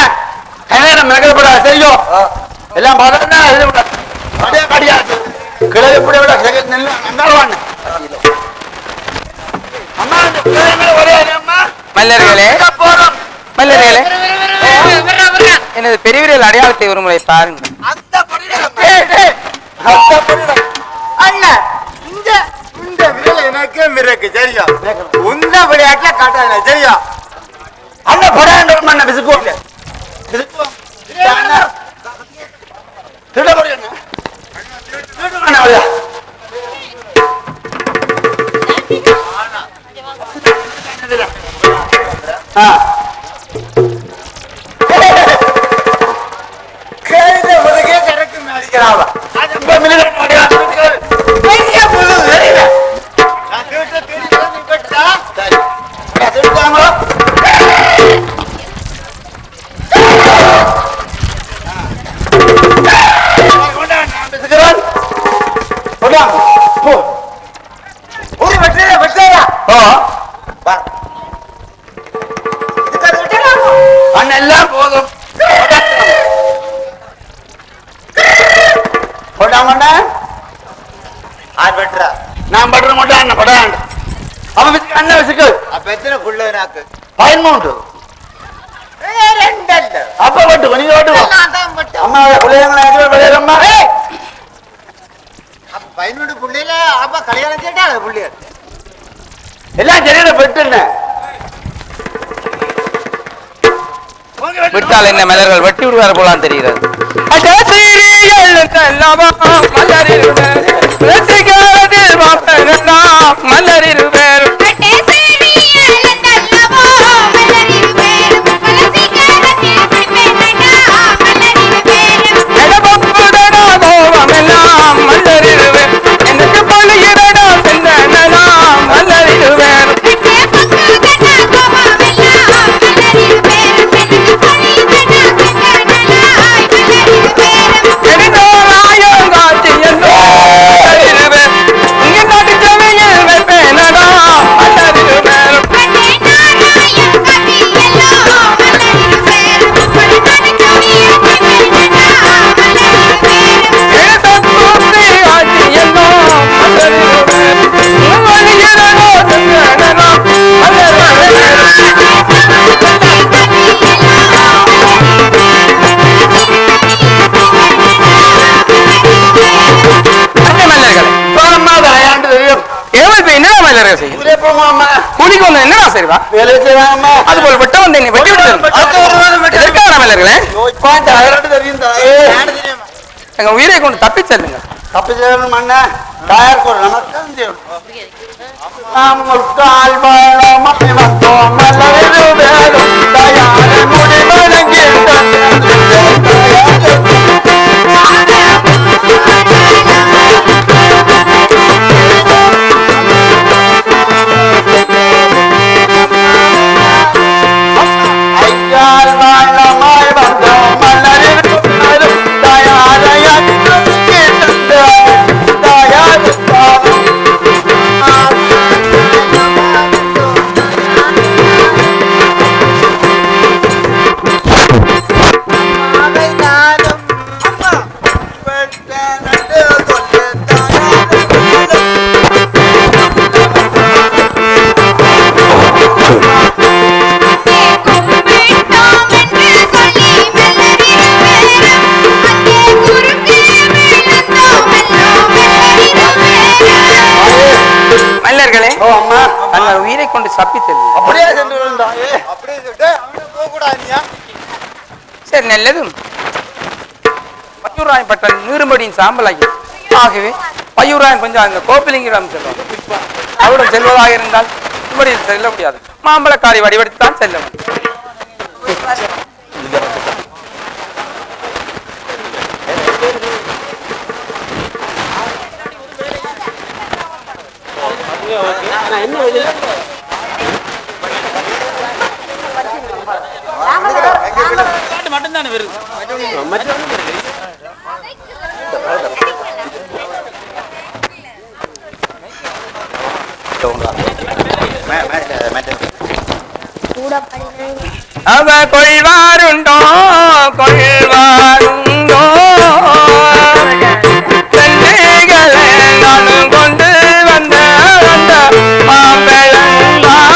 கல்யாணம் மெகப்படா செய்யும் எல்லாம் பார்த்தா அப்படியே கிடையாது கிழவி கூட விட நெல் நந்தாழ்வான் அம்மா ஒரே அம்மா மல்லர்களே போறோம். மல்லர்களே எனது பெரியவர்கள் அடையாளத்தை ஒரு முறை பாருங்கள். அண்ணா இந்த இந்த விரல் எனக்கு மிரக்கு சரியா? உந்த விளையாட்டுல காட்டாத சரியா? அந்த படம் மண்ண விசுக்குவோம் எல்லாம் போதும் நான் படுற மாட்டேன் படான் அவன் அண்ணன் வச்சுக்கு அப்ப எத்தனை புள்ள நாக்கு 13 அப்ப பட்டு நீங்க ஓட்டு அம்மா பிள்ளைங்களா பதினொன்று புள்ளையில அப்ப கல்யாணம் கேட்டால புள்ளைய எல்லாம் சரியான பெட்டு விட்டால் என்ன மலர்கள் வெட்டி விடுவார் போலான்னு தெரிகிறது. மலரில் கூலிக்கு வந்த என்னடா சரிவா வேலை செய்வாங்க அது போல் வெட்ட வந்தேன் வெட்டி விட்டு எங்க உயிரை கொண்டு தப்பி செல்லுங்க. தப்பி செய்யணும் அண்ணா. தயார் கூட நமஸ்காரம் செய்யணும். முட்டாள் வாழாம வந்தோம் நல்லது வேணும் தயார முடிவழங்கி ஐயால் வாழமாய் வந்தோம் மலரில் தயாரையாக தயார் மல்லர்களே, தங்கள் உயிரை கொண்டு தப்பி செல்லுங்க. அப்படியே சென்று அப்படியே சொல்லிட்டு போக கூடாதுயா. சரி, நல்லதும் பையூராயன் பட்டன் நீரும்படியின் சாம்பலாகி ஆகவே பையூராயன் கொஞ்சம் அந்த கோப்பிலிங்கிடம் செல்வோம். அவருடன் செல்வதாக இருந்தால் இப்படியில் செல்ல முடியாது. மாம்பழக்காரி வடிவெடுத்துத்தான் செல்ல வேண்டும். மட்டும்தானே வருது. அவ கொள்வாருண்டோ கொள்வாருண்டோ சென்னைகளை நானும் கொண்டு வந்த மாம்பழந்தான்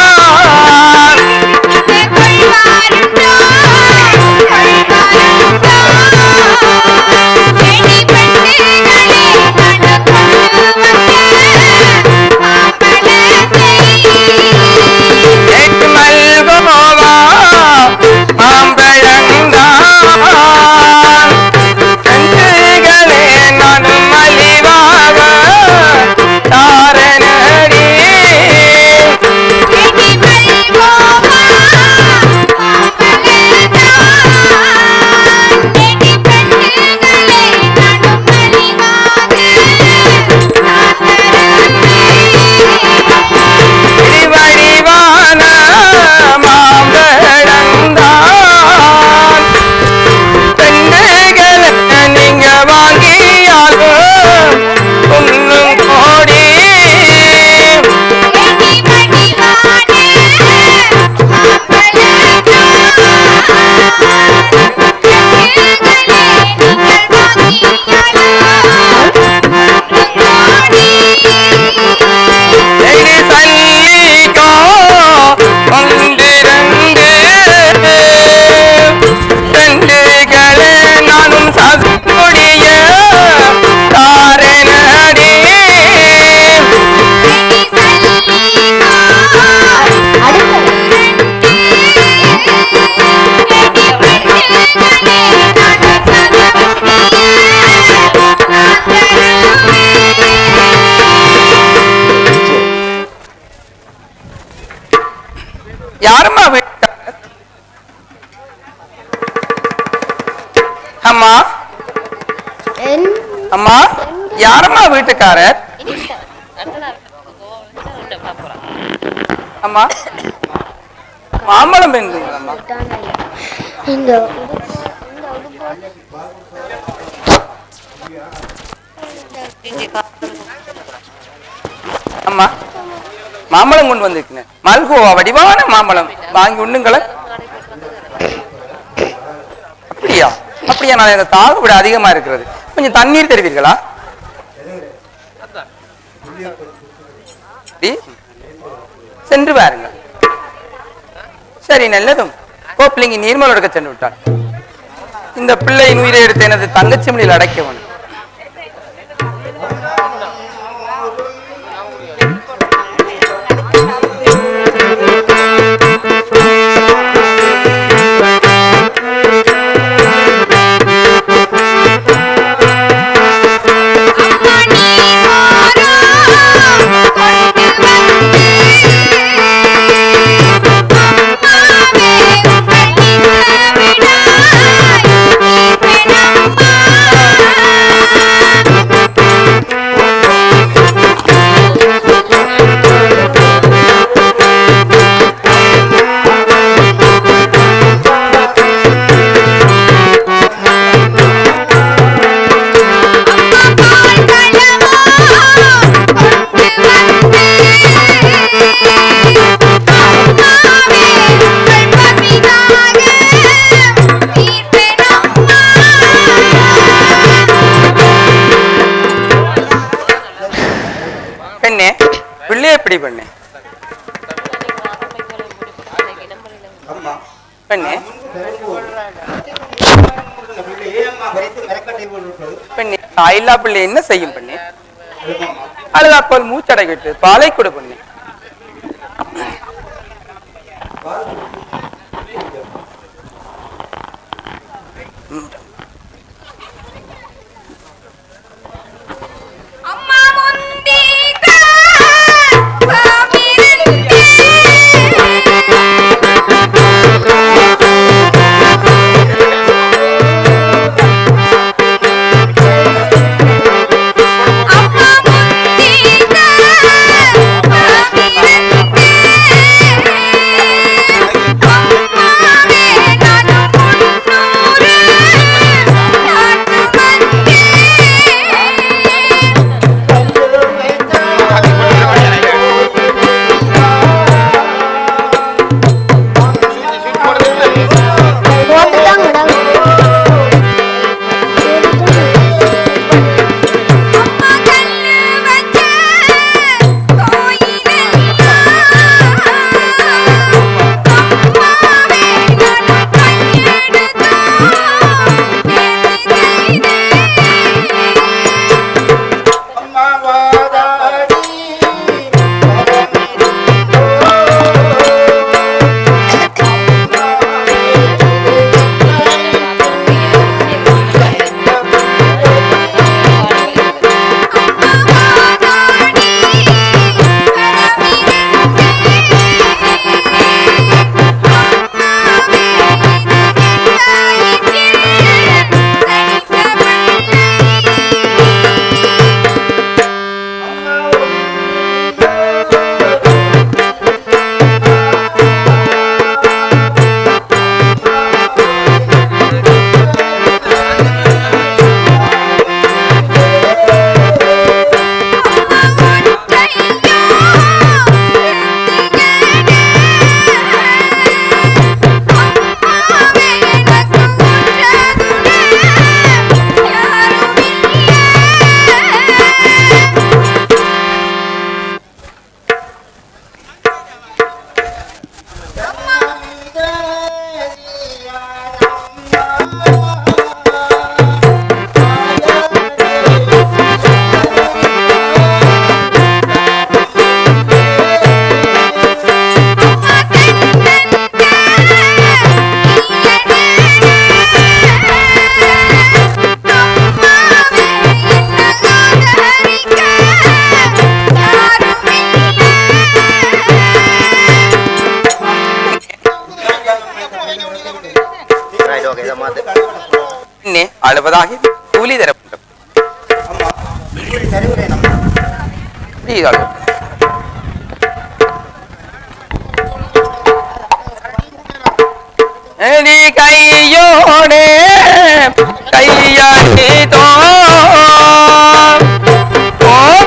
யாரம்மா வீட்டுக்காரர்? அம்மா அம்மா யாரம்மா வீட்டுக்காரர்? அம்மா மாம்பழம் வேண்டுங்களா? அம்மா மாம்பழம் கொண்டு வந்திருக்கேன். மல்கோவா வடிவான மாம்பழம் வாங்கி உண்ணுங்கள. அப்படியா? அப்படியா? நான் இந்த தாகு விட அதிகமா இருக்கிறது. கொஞ்சம் தண்ணீர் தருவீர்களா? சென்று பாருங்கள். சரி, நல்லதும். கோப்பிலிங்கி நீர்மலோட சென்று விட்டான். இந்த பிள்ளையின் உயிரை எடுத்து எனது தங்கச்சி மொழியில் அடைக்கவன். பெண்ணே பிள்ளை எப்படி பெண்ணே அம்மா பெண்ணே ஏம்மா வரைத்து மரக்கட்டை போட்டு பெண்ணே தாயில்லா பிள்ளை என்ன செய்யும் பெண்ணே அழுதாப்போல் மூச்சடைகிட்டு பாலை கொடு பெண்ணே அம்மா முந்திதா பாமிரந்தே அம்மா முந்திதா பாமிரந்தே அம்மாவே நானு முன்னூறு நாட்டு வந்தே அம்மா கல்லு வச்ச கோயிலெல்லாம் அம்மாவே நானும் கையெடுத்தோம் ஏத்தி பெண்ணே அழுவதாகி கூலி தரப்படும் அம்மா தருகிறேன் அம்மா இதோ. எடி கையோடே கையாடி தோ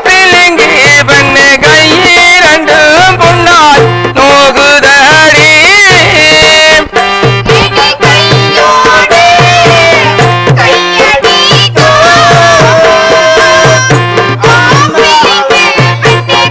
பிள்ளைங்கி பெண்ணு கையிரண்டும் பொன்னால் நோகுதடி கையோடு கையடித்தோ ஆம்பிளிங்க பெண்ணே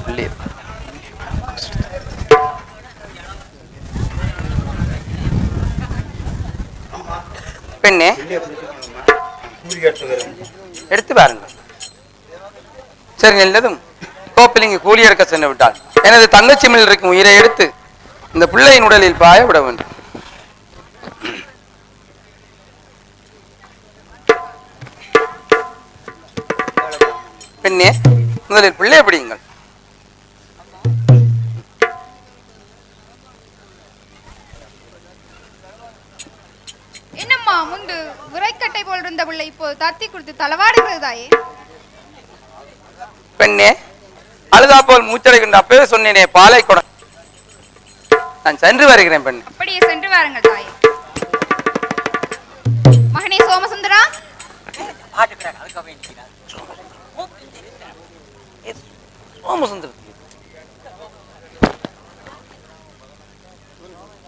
பிள்ளை பெண்ணே எடுத்து பாருங்க. சரி நல்லதும் கோப்பில் இங்கு கூலி எடுக்க சென்று விட்டாள். எனது தங்கச்சி மேல் இருக்கும் உயிரை எடுத்து இந்த பிள்ளையின் உடலில் பாய விட வேண்டும். பெண்ணே முதலில் பிள்ளை பிடியுங்கள். என்னம்மா முண்டு விரைக்கட்டை போல் இருந்த பிள்ளை இப்போ தத்தி கொடுத்து தளவாடுகிறது தாயே. பெண்ணே அழுதா போல் மூச்சடைகின்ற அப்பவே சொன்னேனே பாலை கொட. நான் சென்று வருகிறேன் பெண். அப்படியே சென்று வாருங்கள் தாயே. மகனே சோமசுந்தரா, சோமசுந்தரம்